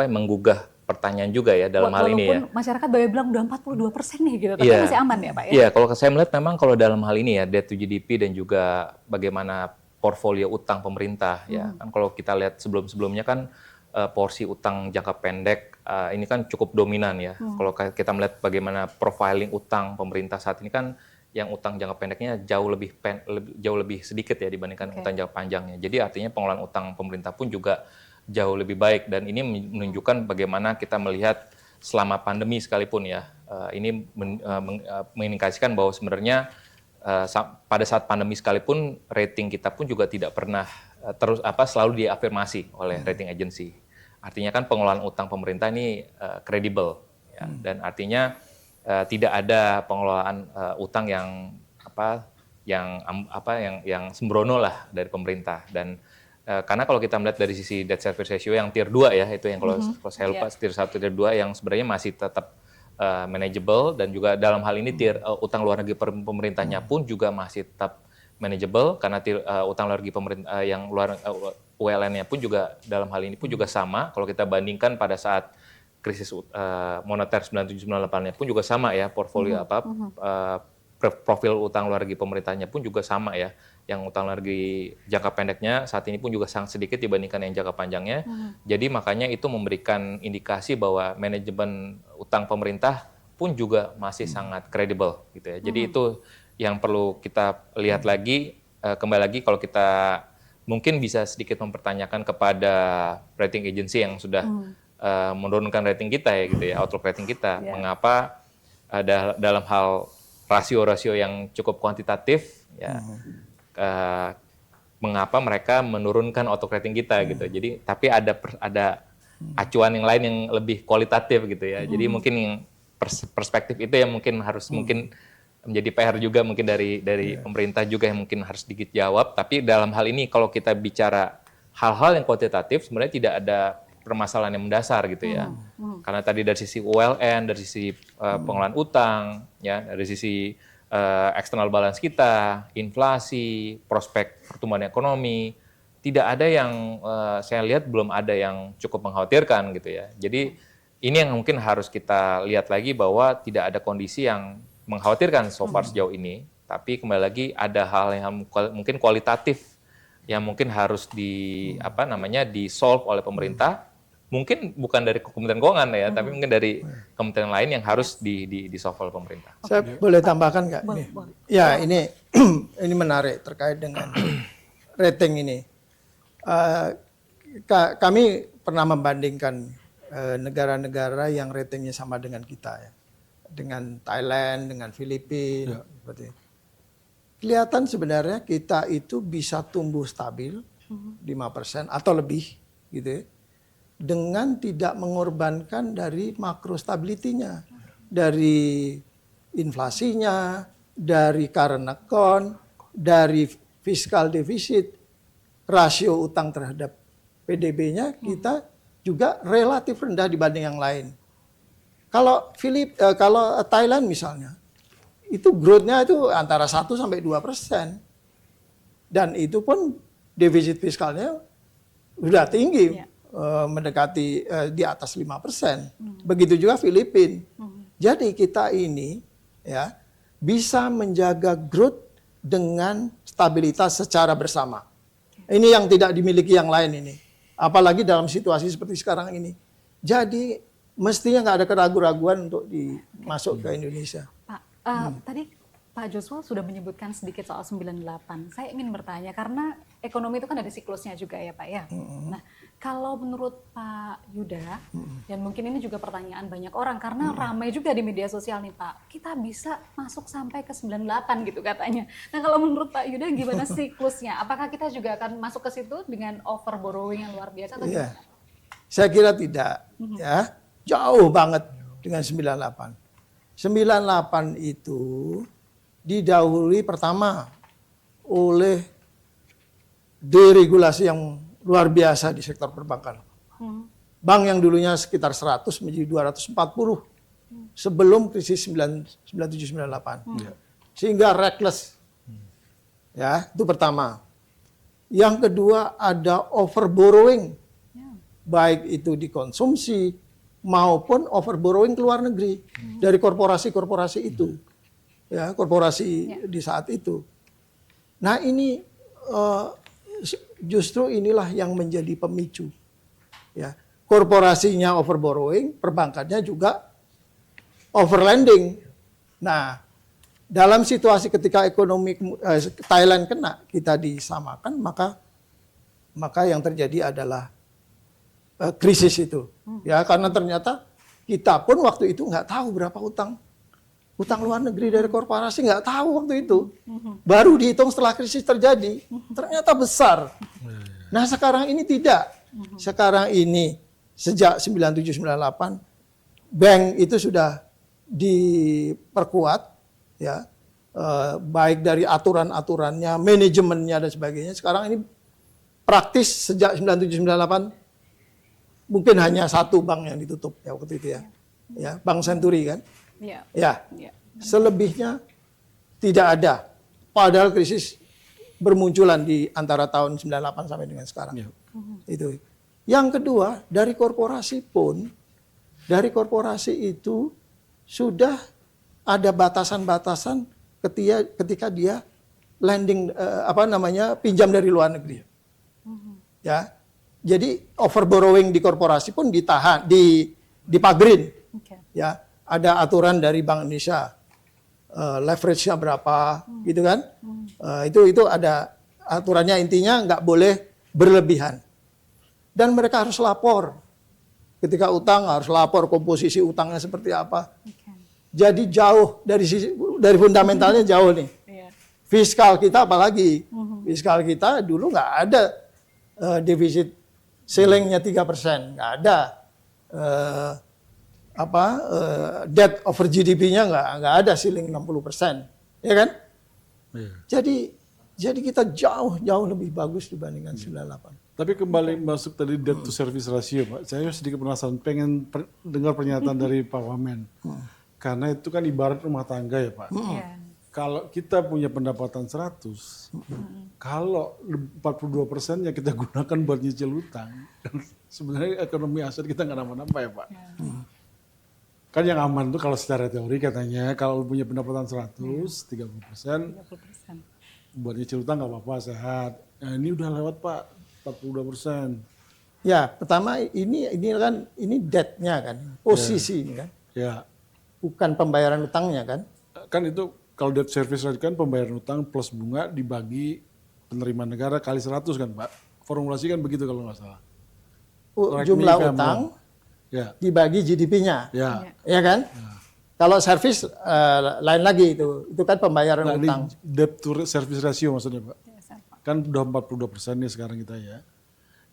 menggugah pertanyaan juga ya dalam hal ini ya. Walaupun masyarakat banyak bilang udah 42% nih gitu, tapi masih aman ya Pak ya? Iya, kalau saya melihat memang kalau dalam hal ini ya debt to GDP dan juga bagaimana portfolio utang pemerintah ya. Kan kalau kita lihat sebelum-sebelumnya kan porsi utang jangka pendek ini kan cukup dominan ya. Kalau kita melihat bagaimana profiling utang pemerintah saat ini kan yang utang jangka pendeknya jauh lebih sedikit ya dibandingkan utang jangka panjangnya. Jadi artinya pengelolaan utang pemerintah pun juga jauh lebih baik dan ini menunjukkan bagaimana kita melihat selama pandemi sekalipun ya, ini mengindikasikan bahwa sebenarnya pada saat pandemi sekalipun rating kita pun juga tidak pernah selalu diafirmasi oleh rating agency. Artinya kan pengelolaan utang pemerintah ini kredibel, ya, dan artinya tidak ada pengelolaan utang yang sembrono lah dari pemerintah. Dan karena kalau kita melihat dari sisi debt service ratio yang tier 2 ya, itu yang kalau saya lupa tier 1, tier 2 yang sebenarnya masih tetap manageable, dan juga dalam hal ini utang luar negeri pemerintahnya pun juga masih tetap manageable, karena utang luar negeri pemerintah yang ULN-nya pun juga dalam hal ini pun juga sama. Kalau kita bandingkan pada saat krisis moneter 97-98-nya pun juga sama ya, portfolio profil utang luar negeri pemerintahnya pun juga sama ya. Yang utang luar negeri jangka pendeknya saat ini pun juga sangat sedikit dibandingkan yang jangka panjangnya. Jadi makanya itu memberikan indikasi bahwa manajemen utang pemerintah pun juga masih sangat kredibel gitu ya. Jadi itu yang perlu kita lihat lagi. Kembali lagi kalau kita mungkin bisa sedikit mempertanyakan kepada rating agency yang sudah menurunkan rating kita ya gitu ya, outlook rating kita. Mengapa dalam hal rasio-rasio yang cukup kuantitatif ya, mengapa mereka menurunkan outlook rating kita gitu. Jadi tapi ada acuan yang lain yang lebih kualitatif gitu ya. Jadi mungkin yang perspektif itu yang mungkin harus mungkin menjadi PR juga mungkin dari pemerintah juga yang mungkin harus sedikit jawab. Tapi dalam hal ini kalau kita bicara hal-hal yang kuantitatif sebenarnya tidak ada permasalahan yang mendasar gitu ya. Karena tadi dari sisi ULN, dari sisi pengelolaan utang, ya, dari sisi external balance kita, inflasi, prospek pertumbuhan ekonomi, tidak ada yang saya lihat belum ada yang cukup mengkhawatirkan gitu ya. Jadi ini yang mungkin harus kita lihat lagi bahwa tidak ada kondisi yang mengkhawatirkan so far sejauh ini. Tapi kembali lagi ada hal yang mungkin kualitatif yang mungkin harus di solve oleh pemerintah. Mungkin bukan dari Kementerian Keuangan ya, tapi mungkin dari kementerian lain yang harus di solve oleh pemerintah. Saya boleh tambahkan nggak? Ya, ini ini menarik terkait dengan rating ini. Kami pernah membandingkan negara-negara yang ratingnya sama dengan kita ya, dengan Thailand, dengan Filipina, seperti itu. Kelihatan sebenarnya kita itu bisa tumbuh stabil 5% atau lebih, gitu ya, dengan tidak mengorbankan dari makro stability-nya, dari inflasinya, dari current account, dari fiscal deficit, rasio utang terhadap PDB-nya kita juga relatif rendah dibanding yang lain. Kalau Thailand misalnya, itu growth-nya itu antara 1 sampai 2%. Dan itu pun defisit fiskalnya sudah tinggi. Mendekati di atas 5%. Begitu juga Filipina. Jadi kita ini ya bisa menjaga growth dengan stabilitas secara bersama. Ini yang tidak dimiliki yang lain ini. Apalagi dalam situasi seperti sekarang ini. Jadi mestinya nggak ada keraguan-raguan untuk masuk ke Indonesia. Pak, tadi Pak Joshua sudah menyebutkan sedikit soal 98. Saya ingin bertanya, karena ekonomi itu kan ada siklusnya juga ya Pak ya. Nah, kalau menurut Pak Yuda, dan mungkin ini juga pertanyaan banyak orang, karena ramai juga di media sosial nih Pak, kita bisa masuk sampai ke 98 gitu katanya. Nah kalau menurut Pak Yuda gimana siklusnya? Apakah kita juga akan masuk ke situ dengan over borrowing yang luar biasa atau gimana? Saya kira tidak, ya, jauh banget dengan 98. 98 itu didahului pertama oleh deregulasi yang luar biasa di sektor perbankan. Bank yang dulunya sekitar 100 menjadi 240 sebelum krisis 97-98. Sehingga reckless. Ya, itu pertama. Yang kedua ada over borrowing. Baik itu dikonsumsi maupun over borrowing ke luar negeri dari korporasi-korporasi itu. Ya, korporasi di saat itu. Nah, ini justru inilah yang menjadi pemicu. Ya, korporasinya over borrowing, perbankannya juga over lending. Nah, dalam situasi ketika ekonomi Thailand kena, kita disamakan, maka yang terjadi adalah krisis itu. Ya, karena ternyata kita pun waktu itu nggak tahu berapa utang Utang luar negeri dari korporasi nggak tahu waktu itu. Baru dihitung setelah krisis terjadi. Ternyata besar. Nah sekarang ini tidak. Sekarang ini sejak 97-98 bank itu sudah diperkuat, ya, baik dari aturan-aturannya, manajemennya dan sebagainya. Sekarang ini praktis sejak 97-98 mungkin hanya satu bank yang ditutup ya waktu itu ya, Bank Senturi kan. Iya. Ya, Iya. selebihnya tidak ada. Padahal krisis bermunculan di antara tahun 98 sampai dengan sekarang. Ya. Itu. Yang kedua, dari korporasi itu sudah ada batasan-batasan ketika dia lending pinjam dari luar negeri. Ya. Jadi over borrowing di korporasi pun ditahan, dipagerin. Oke. Ya, ada aturan dari Bank Indonesia, leverage-nya berapa, gitu kan? Itu ada aturannya, intinya nggak boleh berlebihan. Dan mereka harus lapor. Ketika utang harus lapor komposisi utangnya seperti apa. Oke. Jadi jauh dari fundamentalnya jauh nih. Iya. Fiskal kita apalagi, fiskal kita dulu nggak ada defisit ceilingnya 3%, nggak ada. Debt over GDP-nya nggak ada ceiling 60%, ya kan? Iya. Jadi kita jauh lebih bagus dibandingkan 98. Tapi kembali masuk tadi debt to service ratio, Pak. Saya sedikit penasaran, pengen dengar pernyataan dari Pak Wamen. Karena itu kan ibarat rumah tangga ya, Pak. Iya. Kalau kita punya pendapatan 100, kalau 42% yang kita gunakan buat nyicil utang, sebenarnya ekonomi aset kita nggak nambah-nambah ya, Pak. Kan yang aman tuh kalau secara teori katanya, kalau punya pendapatan 100, 30%, 30%. buat nyicil utang nggak apa-apa, sehat. Nah, ini udah lewat, Pak, 42%. Ya, pertama ini debt-nya kan, posisi ini kan, Ya, bukan pembayaran utangnya kan. kan itu kalau debt service rate kan pembayaran utang plus bunga dibagi penerimaan negara kali 100 kan, Pak. Formulasi kan begitu kalau nggak salah. Correct me Jumlah if I'm utang wrong. Ya, dibagi GDP-nya, ya. ya kan? Kalau service lain lagi itu kan pembayaran Nah, ini utang. debt to service ratio maksudnya, Pak. Biasa, Pak. Kan udah 42% nih sekarang kita ya.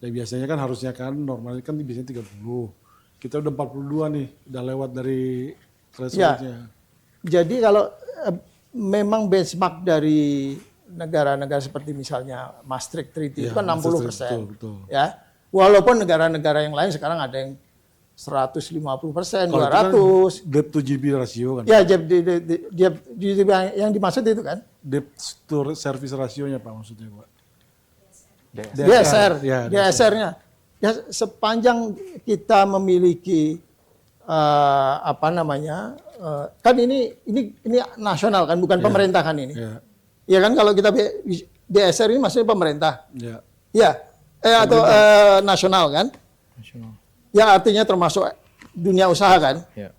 Ya biasanya kan harusnya kan normalnya kan biasanya 30. Kita udah 42 nih, udah lewat dari threshold-nya. Jadi kalau memang benchmark dari negara-negara seperti misalnya Maastricht Treaty itu kan 60%. Betul. Ya. Walaupun negara-negara yang lain sekarang ada yang 150%, Kalau 200. itu kan debt to GDP ratio kan. Ya, yang dimaksud itu kan Debt to service ratio-nya, Pak, maksudnya, Pak. DSR, Ya, DSR-nya. Ya, sepanjang kita memiliki kan ini nasional kan, bukan pemerintah kan ini. Ya. Ya kan kalau kita DSR ini maksudnya pemerintah. Ya. Ya, atau nasional kan? Nasional. Yang artinya termasuk dunia usaha kan? Ya.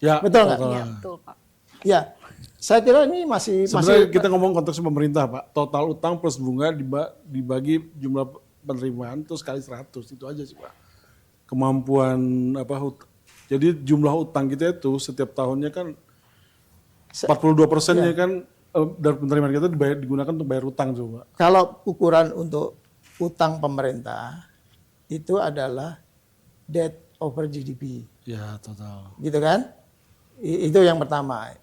Ya, Betul nggak? total. Iya, betul, Pak. Ya, saya kira ini Sebenarnya kita ngomong konteks pemerintah, Pak. Total utang plus bunga dibagi jumlah penerimaan terus kali 100, itu aja sih, Pak. Kemampuan jadi jumlah utang kita itu setiap tahunnya kan 42%-nya kan dari penerimaan kita digunakan untuk bayar utang coba. kalau ukuran untuk utang pemerintah itu adalah debt over GDP, Ya, total. gitu kan? Itu yang pertama.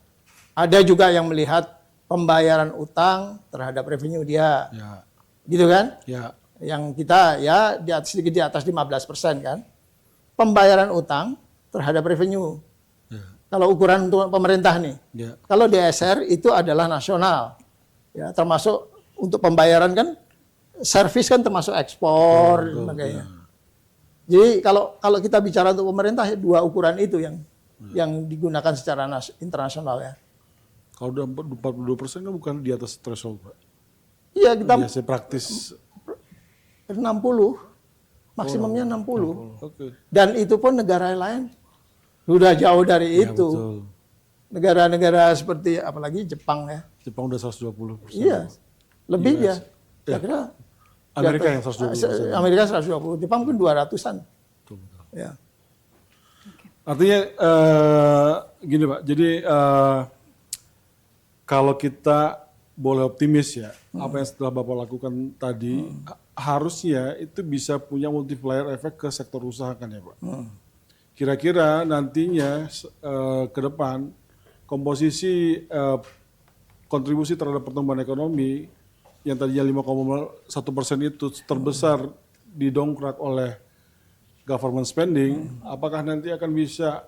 Ada juga yang melihat pembayaran utang terhadap revenue dia, Ya. gitu kan? Ya. Yang kita ya sedikit di atas 15% kan? Pembayaran utang terhadap revenue. Ya. Kalau ukuran untuk pemerintah nih. Ya. Kalau DSR itu adalah nasional. Ya, termasuk untuk pembayaran kan servis kan termasuk ekspor dan sebagainya. Jadi kalau kita bicara untuk pemerintah dua ukuran itu yang digunakan secara internasional ya. Kalau udah 42% kan bukan di atas threshold, Pak. Iya, kita Biasa praktis. 60, maksimumnya 60. Oke. Dan itu pun negara lain sudah jauh dari Ya, itu. betul. Negara-negara seperti apalagi Jepang ya. Jepang udah 120%. Iya, lebih dia. Ya. Saya kira Amerika di yang atas- 120%. Amerika 120, Jepang mungkin 200-an. Betul, betul. Ya. Artinya gini Pak, jadi kalau kita boleh optimis ya, apa yang setelah Bapak lakukan tadi, harusnya itu bisa punya multiplier efek ke sektor usaha kan ya Pak. Kira-kira nantinya ke depan komposisi kontribusi terhadap pertumbuhan ekonomi yang tadinya 5,1% itu terbesar didongkrak oleh government spending, apakah nanti akan bisa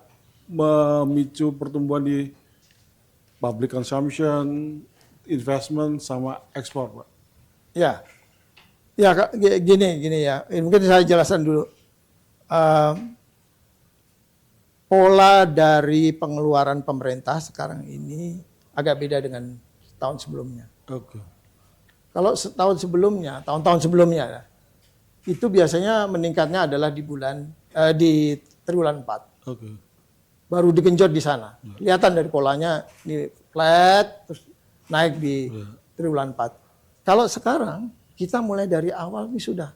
memicu pertumbuhan di public consumption, investment, sama ekspor, Pak? Ya, ya Kak, gini ya. Mungkin saya jelaskan dulu. Pola dari pengeluaran pemerintah sekarang ini agak beda dengan tahun sebelumnya. Oke. Kalau tahun sebelumnya, tahun-tahun sebelumnya, itu biasanya meningkatnya adalah di triwulan 4. Oke. Baru digenjot di sana. Kelihatan dari polanya di flat terus naik di triwulan 4. Kalau sekarang kita mulai dari awal ini sudah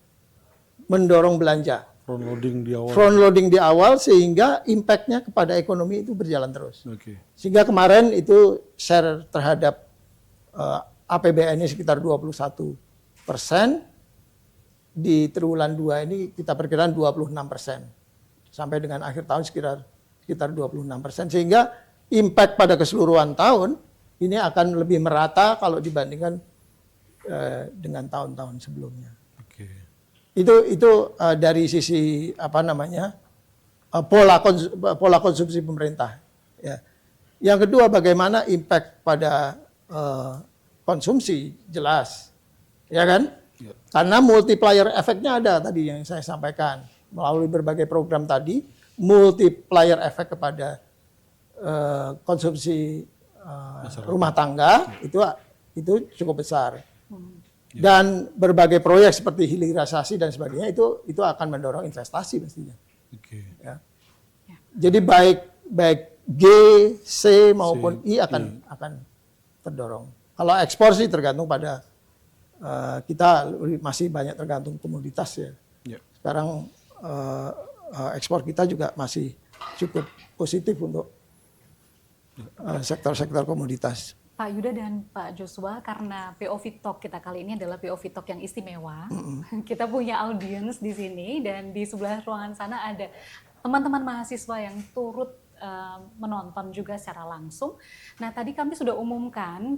mendorong belanja. Front loading di awal. Front loading di awal sehingga impact-nya kepada ekonomi itu berjalan terus. Oke. Sehingga kemarin itu share terhadap APBN-nya sekitar 21%. Di triwulan 2 ini kita perkirakan 26%. Sampai dengan akhir tahun sekitar 26%. Sehingga impact pada keseluruhan tahun ini akan lebih merata kalau dibandingkan dengan tahun-tahun sebelumnya. Oke. Itu dari sisi pola konsumsi pemerintah. Ya. Yang kedua, bagaimana impact pada konsumsi, jelas, ya kan? Ya. Karena multiplier efeknya ada tadi yang saya sampaikan melalui berbagai program tadi, multiplier efek kepada konsumsi rumah tangga itu cukup besar. Dan berbagai proyek seperti hilirisasi dan sebagainya itu akan mendorong investasi pastinya. Oke. Ya. Jadi baik G, C maupun I akan terdorong. Kalau ekspor sih tergantung pada kita masih banyak tergantung komoditas ya. Ya. Sekarang ekspor kita juga masih cukup positif untuk sektor-sektor komoditas. Pak Yuda dan Pak Joshua, karena POV Talk kita kali ini adalah POV Talk yang istimewa. Kita punya audiens di sini dan di sebelah ruangan sana ada teman-teman mahasiswa yang turut menonton juga secara langsung. Nah, tadi kami sudah umumkan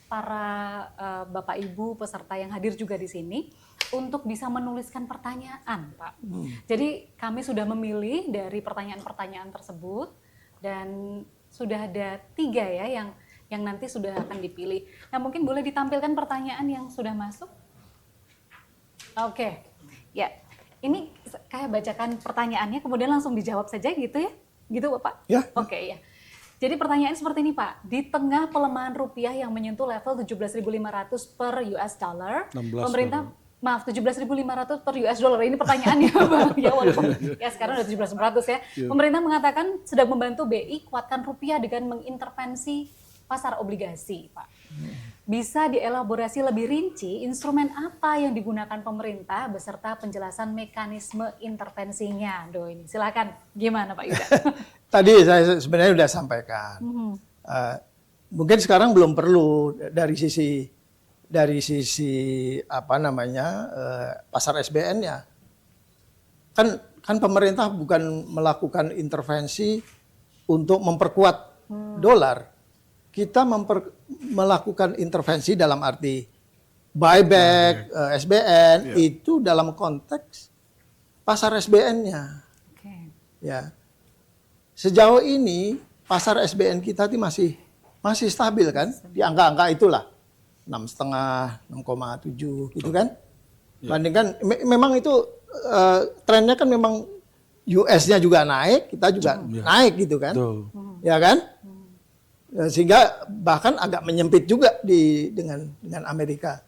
para Bapak Ibu peserta yang hadir juga di sini untuk bisa menuliskan pertanyaan, Pak. Jadi kami sudah memilih dari pertanyaan-pertanyaan tersebut dan sudah ada 3 ya yang nanti sudah akan dipilih. Nah, mungkin boleh ditampilkan pertanyaan yang sudah masuk? Oke. Ya. Ini kayak bacakan pertanyaannya kemudian langsung dijawab saja gitu ya? Gitu Bapak? Ya. Oke, ya. Jadi pertanyaan seperti ini Pak, di tengah pelemahan rupiah yang menyentuh level 17.500 per US dollar, 16 pemerintah maaf 17.500 per US dollar, ini pertanyaannya Bang. Ya walaupun ya sekarang udah 17.500 ya. Pemerintah mengatakan sedang membantu BI kuatkan rupiah dengan mengintervensi pasar obligasi, Pak. Bisa dielaborasi lebih rinci instrumen apa yang digunakan pemerintah beserta penjelasan mekanisme intervensinya. Ini silakan, gimana Pak Yuda? Tadi saya sebenarnya sudah sampaikan. Mungkin sekarang belum perlu dari sisi pasar SBN-nya. Kan pemerintah bukan melakukan intervensi untuk memperkuat dolar. Kita melakukan intervensi dalam arti buyback, SBN itu dalam konteks pasar SBN-nya. Okay. Ya. Sejauh ini pasar SBN kita itu masih stabil kan, di angka-angka itulah 6,5, 6,7 gitu kan. Bandingkan memang itu trennya kan memang US-nya juga naik, kita juga naik gitu kan. Ya kan? Sehingga bahkan agak menyempit juga dengan Amerika.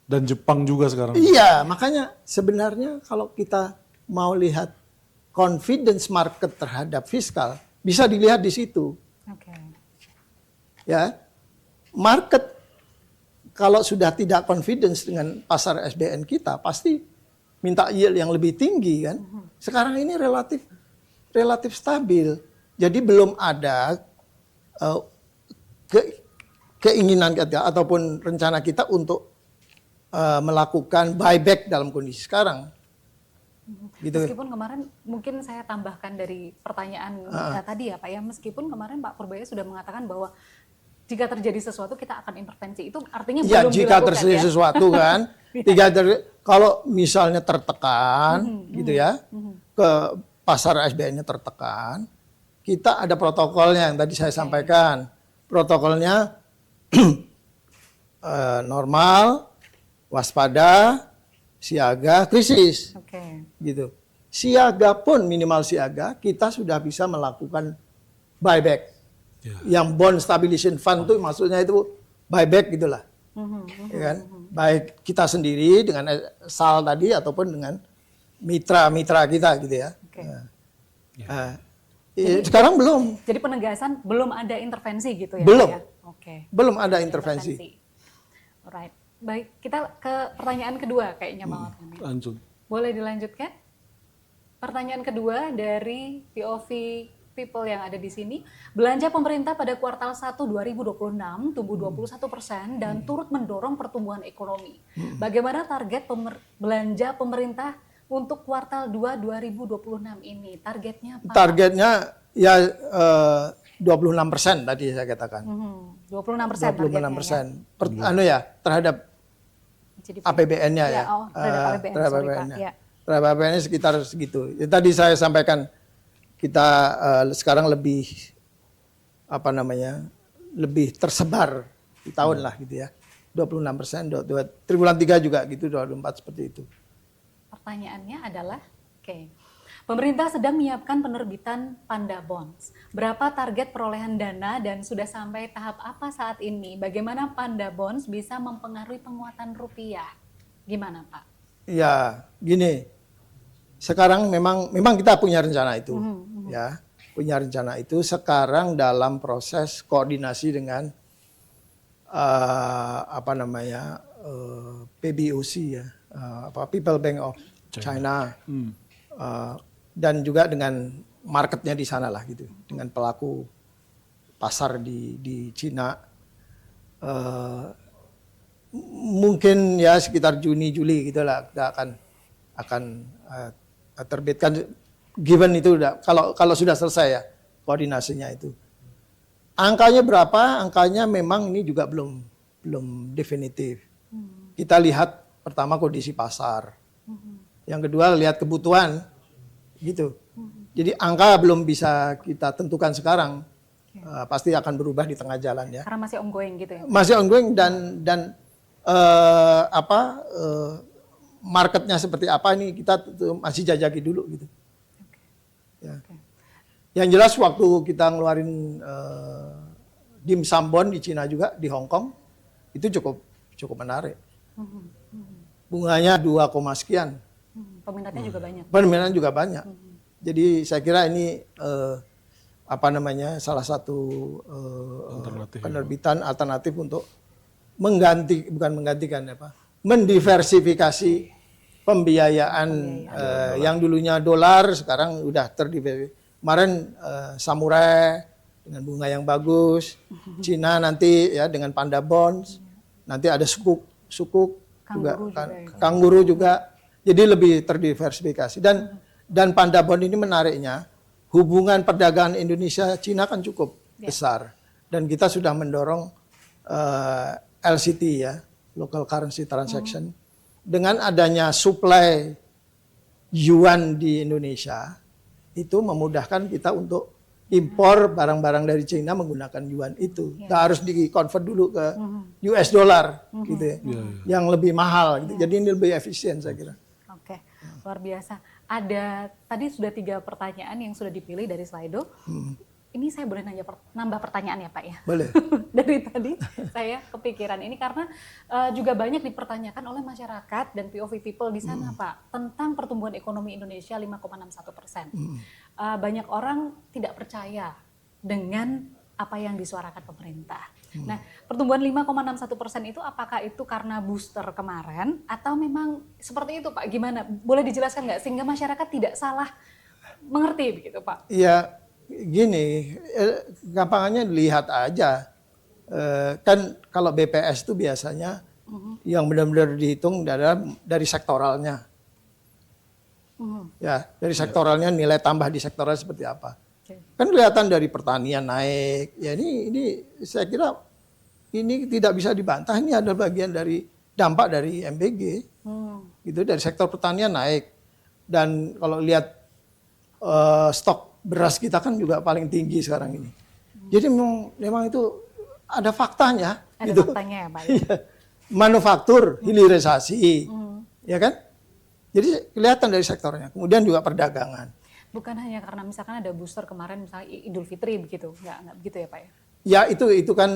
Dan Jepang juga sekarang. Iya, makanya sebenarnya kalau kita mau lihat confidence market terhadap fiskal, bisa dilihat di situ. Okay. Ya, market kalau sudah tidak confidence dengan pasar SBN kita, pasti minta yield yang lebih tinggi kan. Sekarang ini relatif stabil. Jadi belum ada eh, keinginan kita ataupun rencana kita untuk melakukan buyback dalam kondisi sekarang. Gitu. Meskipun kemarin mungkin saya tambahkan dari pertanyaan tadi ya Pak ya, meskipun kemarin Pak Purbaya sudah mengatakan bahwa jika terjadi sesuatu kita akan intervensi, itu artinya Ya, belum jika dilakukan terjadi ya? sesuatu kan, kalau misalnya tertekan gitu ya, ke pasar SBN-nya tertekan, kita ada protokolnya yang tadi saya sampaikan. Protokolnya normal, waspada, siaga, krisis. Oke. Gitu. Siaga pun minimal siaga, kita sudah bisa melakukan buyback. Yang bond stabilization fund itu maksudnya itu buyback gitulah. Ya kan? Baik kita sendiri dengan SAL tadi ataupun dengan mitra-mitra kita gitu ya. Oke. Sekarang belum. Jadi penegasan belum ada intervensi gitu ya? Belum. Pak, ya? Oke. Belum ada intervensi. Alright. Baik, kita ke pertanyaan kedua kayaknya Bang Otmani. Lanjut. Boleh dilanjutkan? Pertanyaan kedua dari POV People yang ada di sini. Belanja pemerintah pada kuartal 1 2026 tumbuh 21% dan turut mendorong pertumbuhan ekonomi. Bagaimana target belanja pemerintah untuk kuartal 2 2026 ini? Targetnya apa? Targetnya ya 26% tadi saya katakan. 26% 26%. Ya, terhadap GDP. APBN-nya ya. Terhadap APBN, Terhadap sorry, Pak. APBN-nya. Ya. Terhadap APBN-nya sekitar segitu. Ya, tadi saya sampaikan kita sekarang lebih lebih tersebar di tahun lah gitu ya. 26%, triwulan 3 juga gitu, 24 seperti itu. Pertanyaannya adalah, pemerintah sedang menyiapkan penerbitan Panda Bonds. Berapa target perolehan dana dan sudah sampai tahap apa saat ini? Bagaimana Panda Bonds bisa mempengaruhi penguatan rupiah? Gimana Pak? Ya, gini. Sekarang memang kita punya rencana itu, ya, punya rencana itu. Sekarang dalam proses koordinasi dengan PBOC ya, People Bank of China, dan juga dengan marketnya di sana lah gitu, dengan pelaku pasar di Cina. Mungkin ya sekitar Juni Juli gitulah kita akan terbitkan, given itu udah kalau sudah selesai ya koordinasinya itu. Angkanya berapa? Angkanya memang ini juga belum definitif. Kita lihat pertama kondisi pasar. Yang kedua lihat kebutuhan gitu. Jadi angka belum bisa kita tentukan sekarang. Pasti akan berubah di tengah jalan ya. Karena masih ongoing gitu ya? Masih ongoing dan marketnya seperti apa ini kita masih jajaki dulu gitu. Ya. Yang jelas waktu kita ngeluarin dim sum bond di Cina juga di Hong Kong itu cukup menarik. Bunganya 2, sekian. Peminatnya juga banyak. Peminatnya juga banyak. Jadi saya kira ini salah satu penerbitan alternatif untuk mendiversifikasi pembiayaan yang dulunya dolar sekarang udah terdiversifikasi. Kemarin Samurai dengan bunga yang bagus, Cina nanti ya dengan Panda Bonds, nanti ada sukuk juga, Kangguru juga. Jadi lebih terdiversifikasi dan Panda Bond ini menariknya hubungan perdagangan Indonesia Cina kan cukup besar dan kita sudah mendorong LCT ya, local currency transaction. Dengan adanya supply yuan di Indonesia, itu memudahkan kita untuk impor barang-barang dari China menggunakan yuan itu. Kita harus di-convert dulu ke US dollar gitu ya. Yang lebih mahal gitu. Jadi ini lebih efisien saya kira. Oke, luar biasa. Ada tadi sudah 3 pertanyaan yang sudah dipilih dari Slido. Ini saya boleh nambah pertanyaan ya Pak ya? Boleh. Dari tadi saya kepikiran ini karena juga banyak dipertanyakan oleh masyarakat dan POV People di sana Pak tentang pertumbuhan ekonomi Indonesia 5,61%. Banyak orang tidak percaya dengan apa yang disuarakan pemerintah. Nah, pertumbuhan 5,61% itu apakah itu karena booster kemarin atau memang seperti itu Pak? Gimana? Boleh dijelaskan nggak sehingga masyarakat tidak salah mengerti begitu Pak? Iya. gini, gampangannya dilihat aja. Kan kalau BPS itu biasanya yang benar-benar dihitung adalah dari sektoralnya. Ya, dari sektoralnya nilai tambah di sektoral seperti apa. Kan kelihatan dari pertanian naik. Ya ini saya kira ini tidak bisa dibantah, ini adalah bagian dari dampak dari MBG. Gitu, dari sektor pertanian naik. Dan kalau lihat stok beras kita kan juga paling tinggi sekarang ini. Jadi memang itu ada faktanya. Ada gitu. faktanya ya Pak. Iya. Manufaktur, hilirisasi, ya kan? Jadi kelihatan dari sektornya. Kemudian juga perdagangan. Bukan hanya karena misalkan ada booster kemarin misalnya Idul Fitri begitu, nggak begitu ya Pak ya? Ya itu kan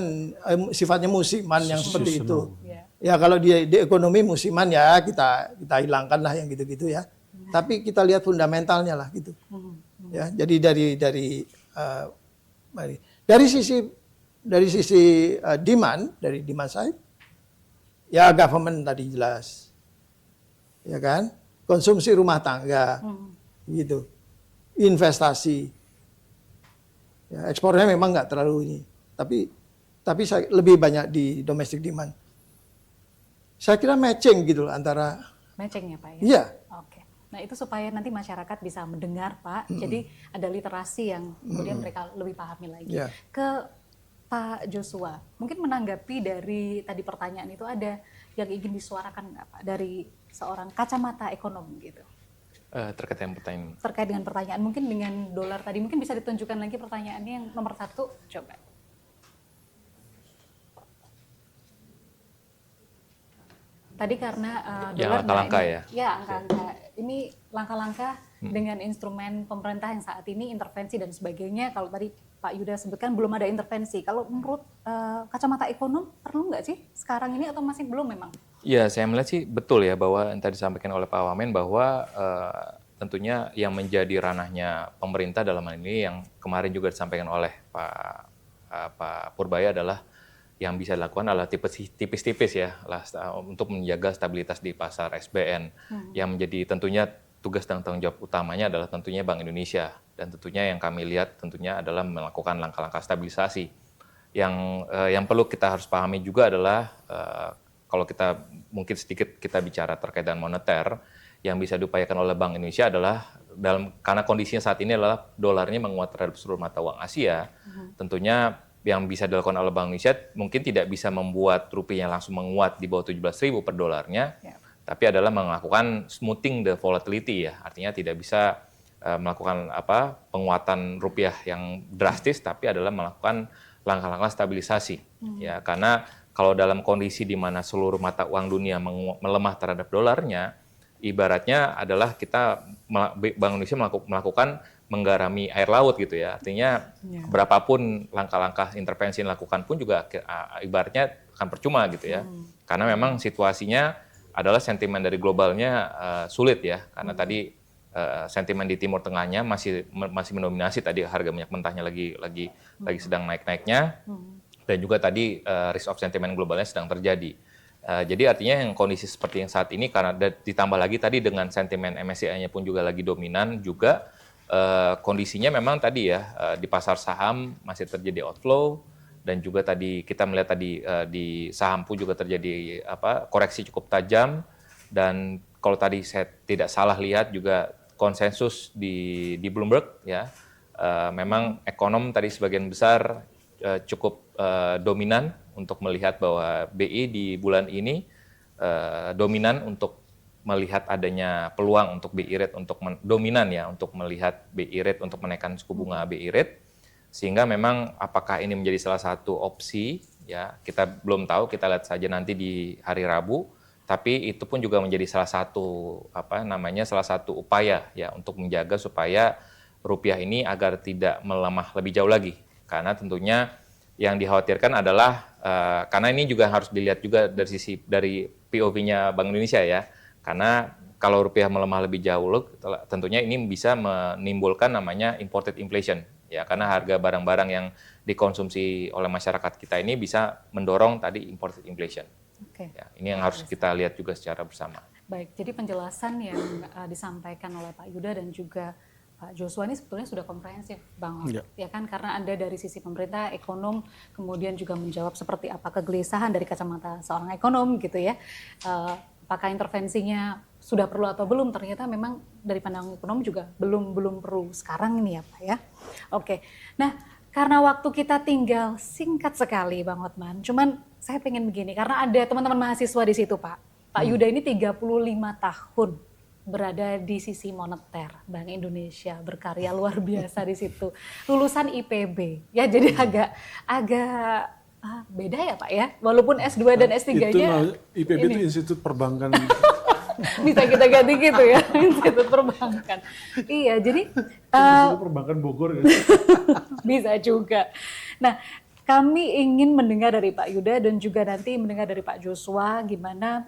sifatnya musiman yang seperti itu. Ya. Ya kalau di ekonomi musiman ya kita hilangkan lah yang gitu-gitu ya. Tapi kita lihat fundamentalnya lah gitu. Ya, jadi dari sisi demand, dari demand side, ya government tadi jelas, ya kan, konsumsi rumah tangga, gitu, investasi, ya, ekspornya memang nggak terlalu ini, tapi saya lebih banyak di domestic demand. Saya kira matching gitu loh antara. Matching ya Pak ya? Iya. Oke. Nah itu supaya nanti masyarakat bisa mendengar Pak, jadi ada literasi yang kemudian mereka lebih pahami lagi. Yeah. Ke Pak Joshua, mungkin menanggapi dari tadi pertanyaan itu ada yang ingin disuarakan nggak Pak dari seorang kacamata ekonom gitu? Terkait dengan pertanyaan. Terkait dengan pertanyaan, mungkin dengan dolar tadi, mungkin bisa ditunjukkan lagi pertanyaannya yang nomor 1, coba. Tadi karena dolar langkah-langkah ya? Ya, angka-angka. Ini langkah-langkah dengan instrumen pemerintah yang saat ini, intervensi dan sebagainya. Kalau tadi Pak Yuda sebutkan belum ada intervensi. Kalau menurut kacamata ekonom, perlu nggak sih sekarang ini atau masih belum memang? Ya, saya melihat sih betul ya bahwa yang tadi disampaikan oleh Pak Wamen bahwa tentunya yang menjadi ranahnya pemerintah dalam hal ini yang kemarin juga disampaikan oleh Pak Purbaya adalah yang bisa dilakukan adalah tipis-tipis ya untuk menjaga stabilitas di pasar SBN. Yang menjadi tentunya tugas dan tanggung jawab utamanya adalah tentunya Bank Indonesia, dan tentunya yang kami lihat tentunya adalah melakukan langkah-langkah stabilisasi. Yang perlu kita harus pahami juga adalah kalau kita mungkin sedikit kita bicara terkait dengan moneter, yang bisa diupayakan oleh Bank Indonesia adalah karena kondisinya saat ini adalah dolarnya menguat terhadap seluruh mata uang Asia, tentunya yang bisa dilakukan oleh Bank Indonesia mungkin tidak bisa membuat rupiahnya langsung menguat di bawah 17.000 per dolarnya, tapi adalah melakukan smoothing the volatility ya, artinya tidak bisa melakukan penguatan rupiah yang drastis, tapi adalah melakukan langkah-langkah stabilisasi ya, karena kalau dalam kondisi di mana seluruh mata uang dunia melemah terhadap dolarnya, ibaratnya adalah Bank Indonesia melakukan menggarami air laut gitu ya. Artinya berapapun langkah-langkah intervensi yang dilakukan pun juga ibaratnya akan percuma gitu ya. Karena memang situasinya adalah sentimen dari globalnya sulit ya. Karena tadi sentimen di Timur Tengahnya masih mendominasi, tadi harga minyak mentahnya lagi sedang naik-naiknya. Dan juga tadi risk of sentiment globalnya sedang terjadi. Jadi artinya yang kondisi seperti yang saat ini karena ditambah lagi tadi dengan sentimen MSCI-nya pun juga lagi dominan juga, kondisinya memang tadi ya di pasar saham masih terjadi outflow, dan juga tadi kita melihat tadi di saham pun juga terjadi koreksi cukup tajam, dan kalau tadi saya tidak salah lihat juga konsensus di Bloomberg ya, memang ekonom tadi sebagian besar cukup dominan untuk melihat bahwa BI di bulan ini dominan untuk melihat adanya peluang untuk BI rate untuk dominan ya untuk melihat BI rate untuk menaikkan suku bunga BI rate, sehingga memang apakah ini menjadi salah satu opsi ya kita belum tahu, kita lihat saja nanti di hari Rabu, tapi itu pun juga menjadi salah satu salah satu upaya ya untuk menjaga supaya rupiah ini agar tidak melemah lebih jauh lagi, karena tentunya yang dikhawatirkan adalah karena ini juga harus dilihat juga dari POV-nya Bank Indonesia ya. Karena kalau rupiah melemah lebih jauh, tentunya ini bisa menimbulkan namanya imported inflation ya, karena harga barang-barang yang dikonsumsi oleh masyarakat kita ini bisa mendorong tadi imported inflation. Ya, ini yang harus kita lihat juga secara bersama. Baik, jadi penjelasan yang disampaikan oleh Pak Yuda dan juga Pak Joshua ini sebetulnya sudah komprehensif, Bang. Iya. Ya kan, karena Anda dari sisi pemerintah, ekonom, kemudian juga menjawab seperti apa kegelisahan dari kacamata seorang ekonom gitu ya. Apakah intervensinya sudah perlu atau belum? Ternyata memang dari pandangan ekonom juga belum perlu sekarang ini ya Pak ya. Oke, nah karena waktu kita tinggal singkat sekali Bang Hotman, cuman saya pengen begini, karena ada teman-teman mahasiswa di situ Pak. Pak Yuda ini 35 tahun berada di sisi moneter Bank Indonesia, berkarya luar biasa di situ. Lulusan IPB, ya jadi agak beda ya Pak ya, walaupun S2 dan S3-nya. IPB itu Institut Perbankan. Bisa kita ganti gitu ya, Institut Perbankan. Iya, jadi Institut Perbankan Bogor ya. bisa juga. Nah, kami ingin mendengar dari Pak Yuda dan juga nanti mendengar dari Pak Joshua gimana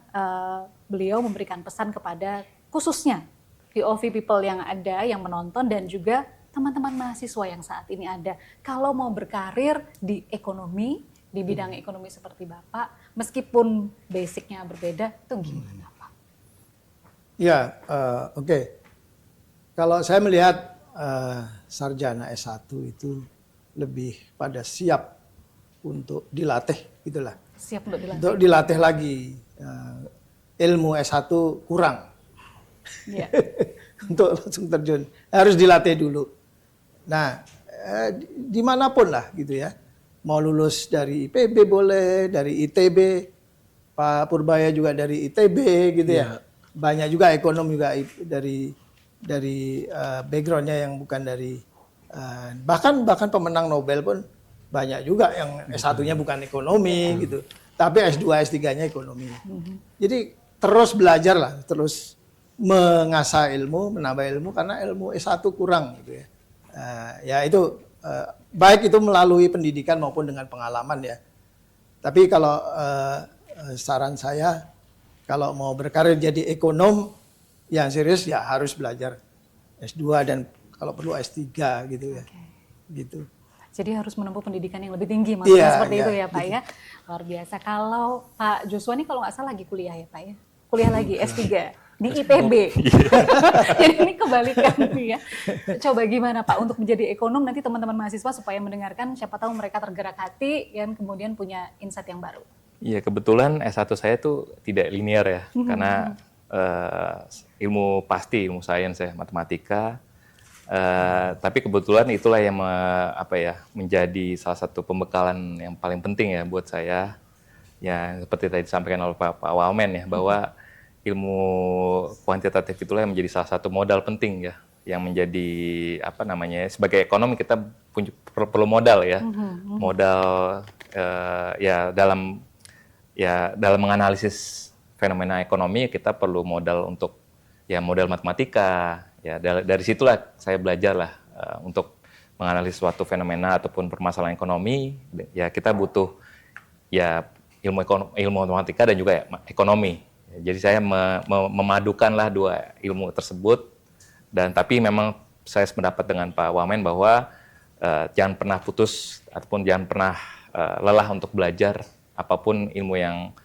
beliau memberikan pesan kepada khususnya POV people yang ada, yang menonton dan juga teman-teman mahasiswa yang saat ini ada. Kalau mau berkarir di ekonomi, di bidang ekonomi seperti Bapak, meskipun basicnya berbeda, itu gimana Pak? Ya, oke. Kalau saya melihat sarjana S1 itu lebih pada siap untuk dilatih, gitulah. Siap untuk dilatih. Untuk dilatih lagi. Ilmu S1 kurang. Ya. Untuk langsung terjun. Harus dilatih dulu. Nah, dimanapun lah gitu ya. Mau lulus dari IPB boleh, dari ITB. Pak Purbaya juga dari ITB gitu ya. Banyak juga ekonom juga dari backgroundnya yang bukan dari bahkan pemenang Nobel pun banyak juga yang S1-nya bukan ekonomi gitu. Tapi S2, S3-nya ekonomi. Jadi terus belajar lah, terus mengasah ilmu, menambah ilmu karena ilmu S1 kurang gitu ya. Ya itu baik itu melalui pendidikan maupun dengan pengalaman ya. Tapi kalau saran saya kalau mau berkarir jadi ekonom yang serius ya harus belajar S2 dan kalau perlu S3 gitu ya. Gitu. Jadi harus menempuh pendidikan yang lebih tinggi, maksudnya seperti itu ya Pak gitu. ya. Luar biasa. Kalau Pak Joshua ini kalau nggak salah lagi kuliah ya Pak ya. Kuliah lagi S3 di IPB. Jadi ini kebalikan nih ya. Coba gimana Pak untuk menjadi ekonom, nanti teman-teman mahasiswa supaya mendengarkan, siapa tahu mereka tergerak hati dan kemudian punya insight yang baru. Iya, kebetulan S1 saya tuh tidak linear ya, karena ilmu pasti, ilmu sains ya, matematika. Tapi kebetulan itulah yang menjadi salah satu pembekalan yang paling penting ya buat saya. Ya seperti tadi disampaikan oleh Pak Wamen ya, bahwa ilmu kuantitatif itulah yang menjadi salah satu modal penting ya, yang menjadi sebagai ekonom kita perlu modal ya, modal dalam menganalisis fenomena ekonomi kita perlu modal untuk modal matematika. Ya dari situlah saya belajar lah untuk menganalisis suatu fenomena ataupun permasalahan ekonomi. Ya kita butuh ilmu matematika dan juga ekonomi. Jadi saya memadukanlah dua ilmu tersebut. Dan tapi memang saya sependapat dengan Pak Wamen bahwa jangan pernah putus ataupun jangan pernah lelah untuk belajar apapun ilmu yang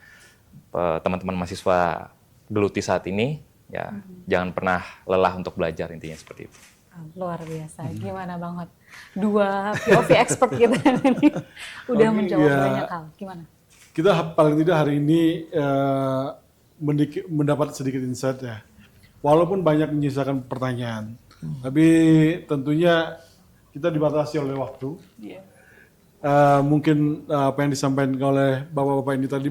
teman-teman mahasiswa geluti saat ini. Ya, jangan pernah lelah untuk belajar, intinya seperti itu. Luar biasa. Gimana Bang Hot? Dua POV expert kita ini udah menjawab banyak hal. Gimana? Kita paling tidak hari ini mendapat sedikit insight ya. Walaupun banyak menyisakan pertanyaan, tapi tentunya kita dibatasi oleh waktu. Mungkin apa yang disampaikan oleh bapak-bapak ini tadi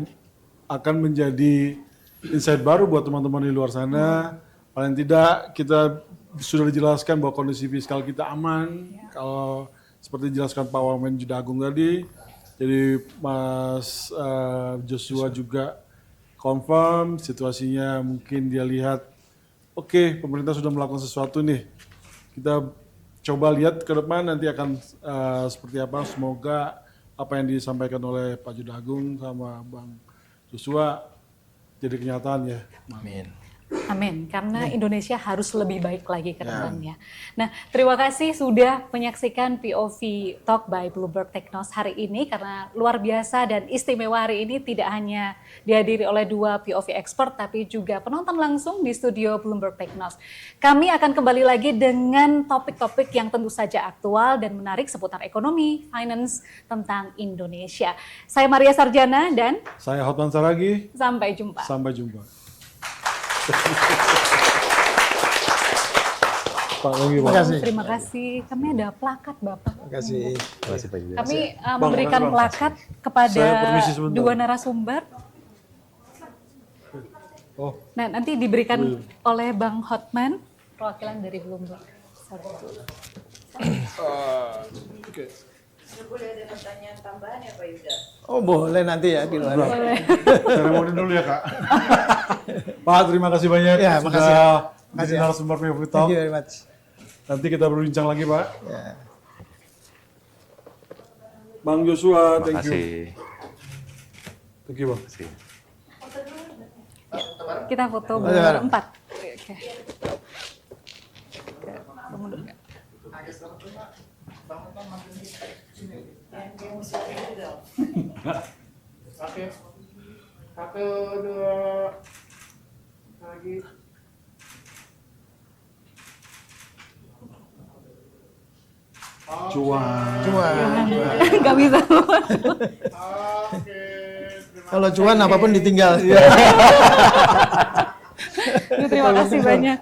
akan menjadi insight baru buat teman-teman di luar sana. Paling tidak kita sudah dijelaskan bahwa kondisi fiskal kita aman. Kalau seperti dijelaskan Pak Wamen Judagung tadi, jadi Mas Joshua juga confirm situasinya, mungkin dia lihat, oke, pemerintah sudah melakukan sesuatu nih. Kita coba lihat ke depan nanti akan seperti apa. Semoga apa yang disampaikan oleh Pak Judagung sama Bang Joshua jadi kenyataan ya. Amin. Amin, karena Indonesia harus lebih baik lagi ke depannya. Nah, terima kasih sudah menyaksikan POV Talk by Bloomberg Technos hari ini, karena luar biasa dan istimewa hari ini tidak hanya dihadiri oleh 2 POV expert, tapi juga penonton langsung di studio Bloomberg Technos. Kami akan kembali lagi dengan topik-topik yang tentu saja aktual dan menarik seputar ekonomi, finance, tentang Indonesia. Saya Maria Sarjana dan Saya Hotman Saragi. sampai jumpa. Sampai jumpa. Pak Logi, Pak. Terima kasih. Terima kasih. Kami ada plakat, Bapak. Terima kasih. Terima kasih Pak Yuda. Kami memberikan plakat kepada Saya permisi sebentar. 2 narasumber. Oh, Nah, nanti diberikan oleh Bang Hotman, perwakilan dari Bloomberg. oke. Boleh ada pertanyaan tambahan ya Pak Yuda? Oh boleh nanti ya di luar. Boleh. Seremoni dulu ya, Kak. Pak, terima kasih banyak Ya, sudah makasih ya. menjadi narasumber POV Thank Talk. you very much. Nanti kita berbincang lagi, Pak. Ya. Bang Joshua, Terima thank you. kasih. Thank you, Bang. Terima kasih. Kita foto Boleh, bareng. berempat. Oke. Kamu dulu nggak? Oke. 1, 2, lagi. Cuan. Cuan. Nggak bisa. Oke. Kalau cuan apapun ditinggal. Terima kasih banyak.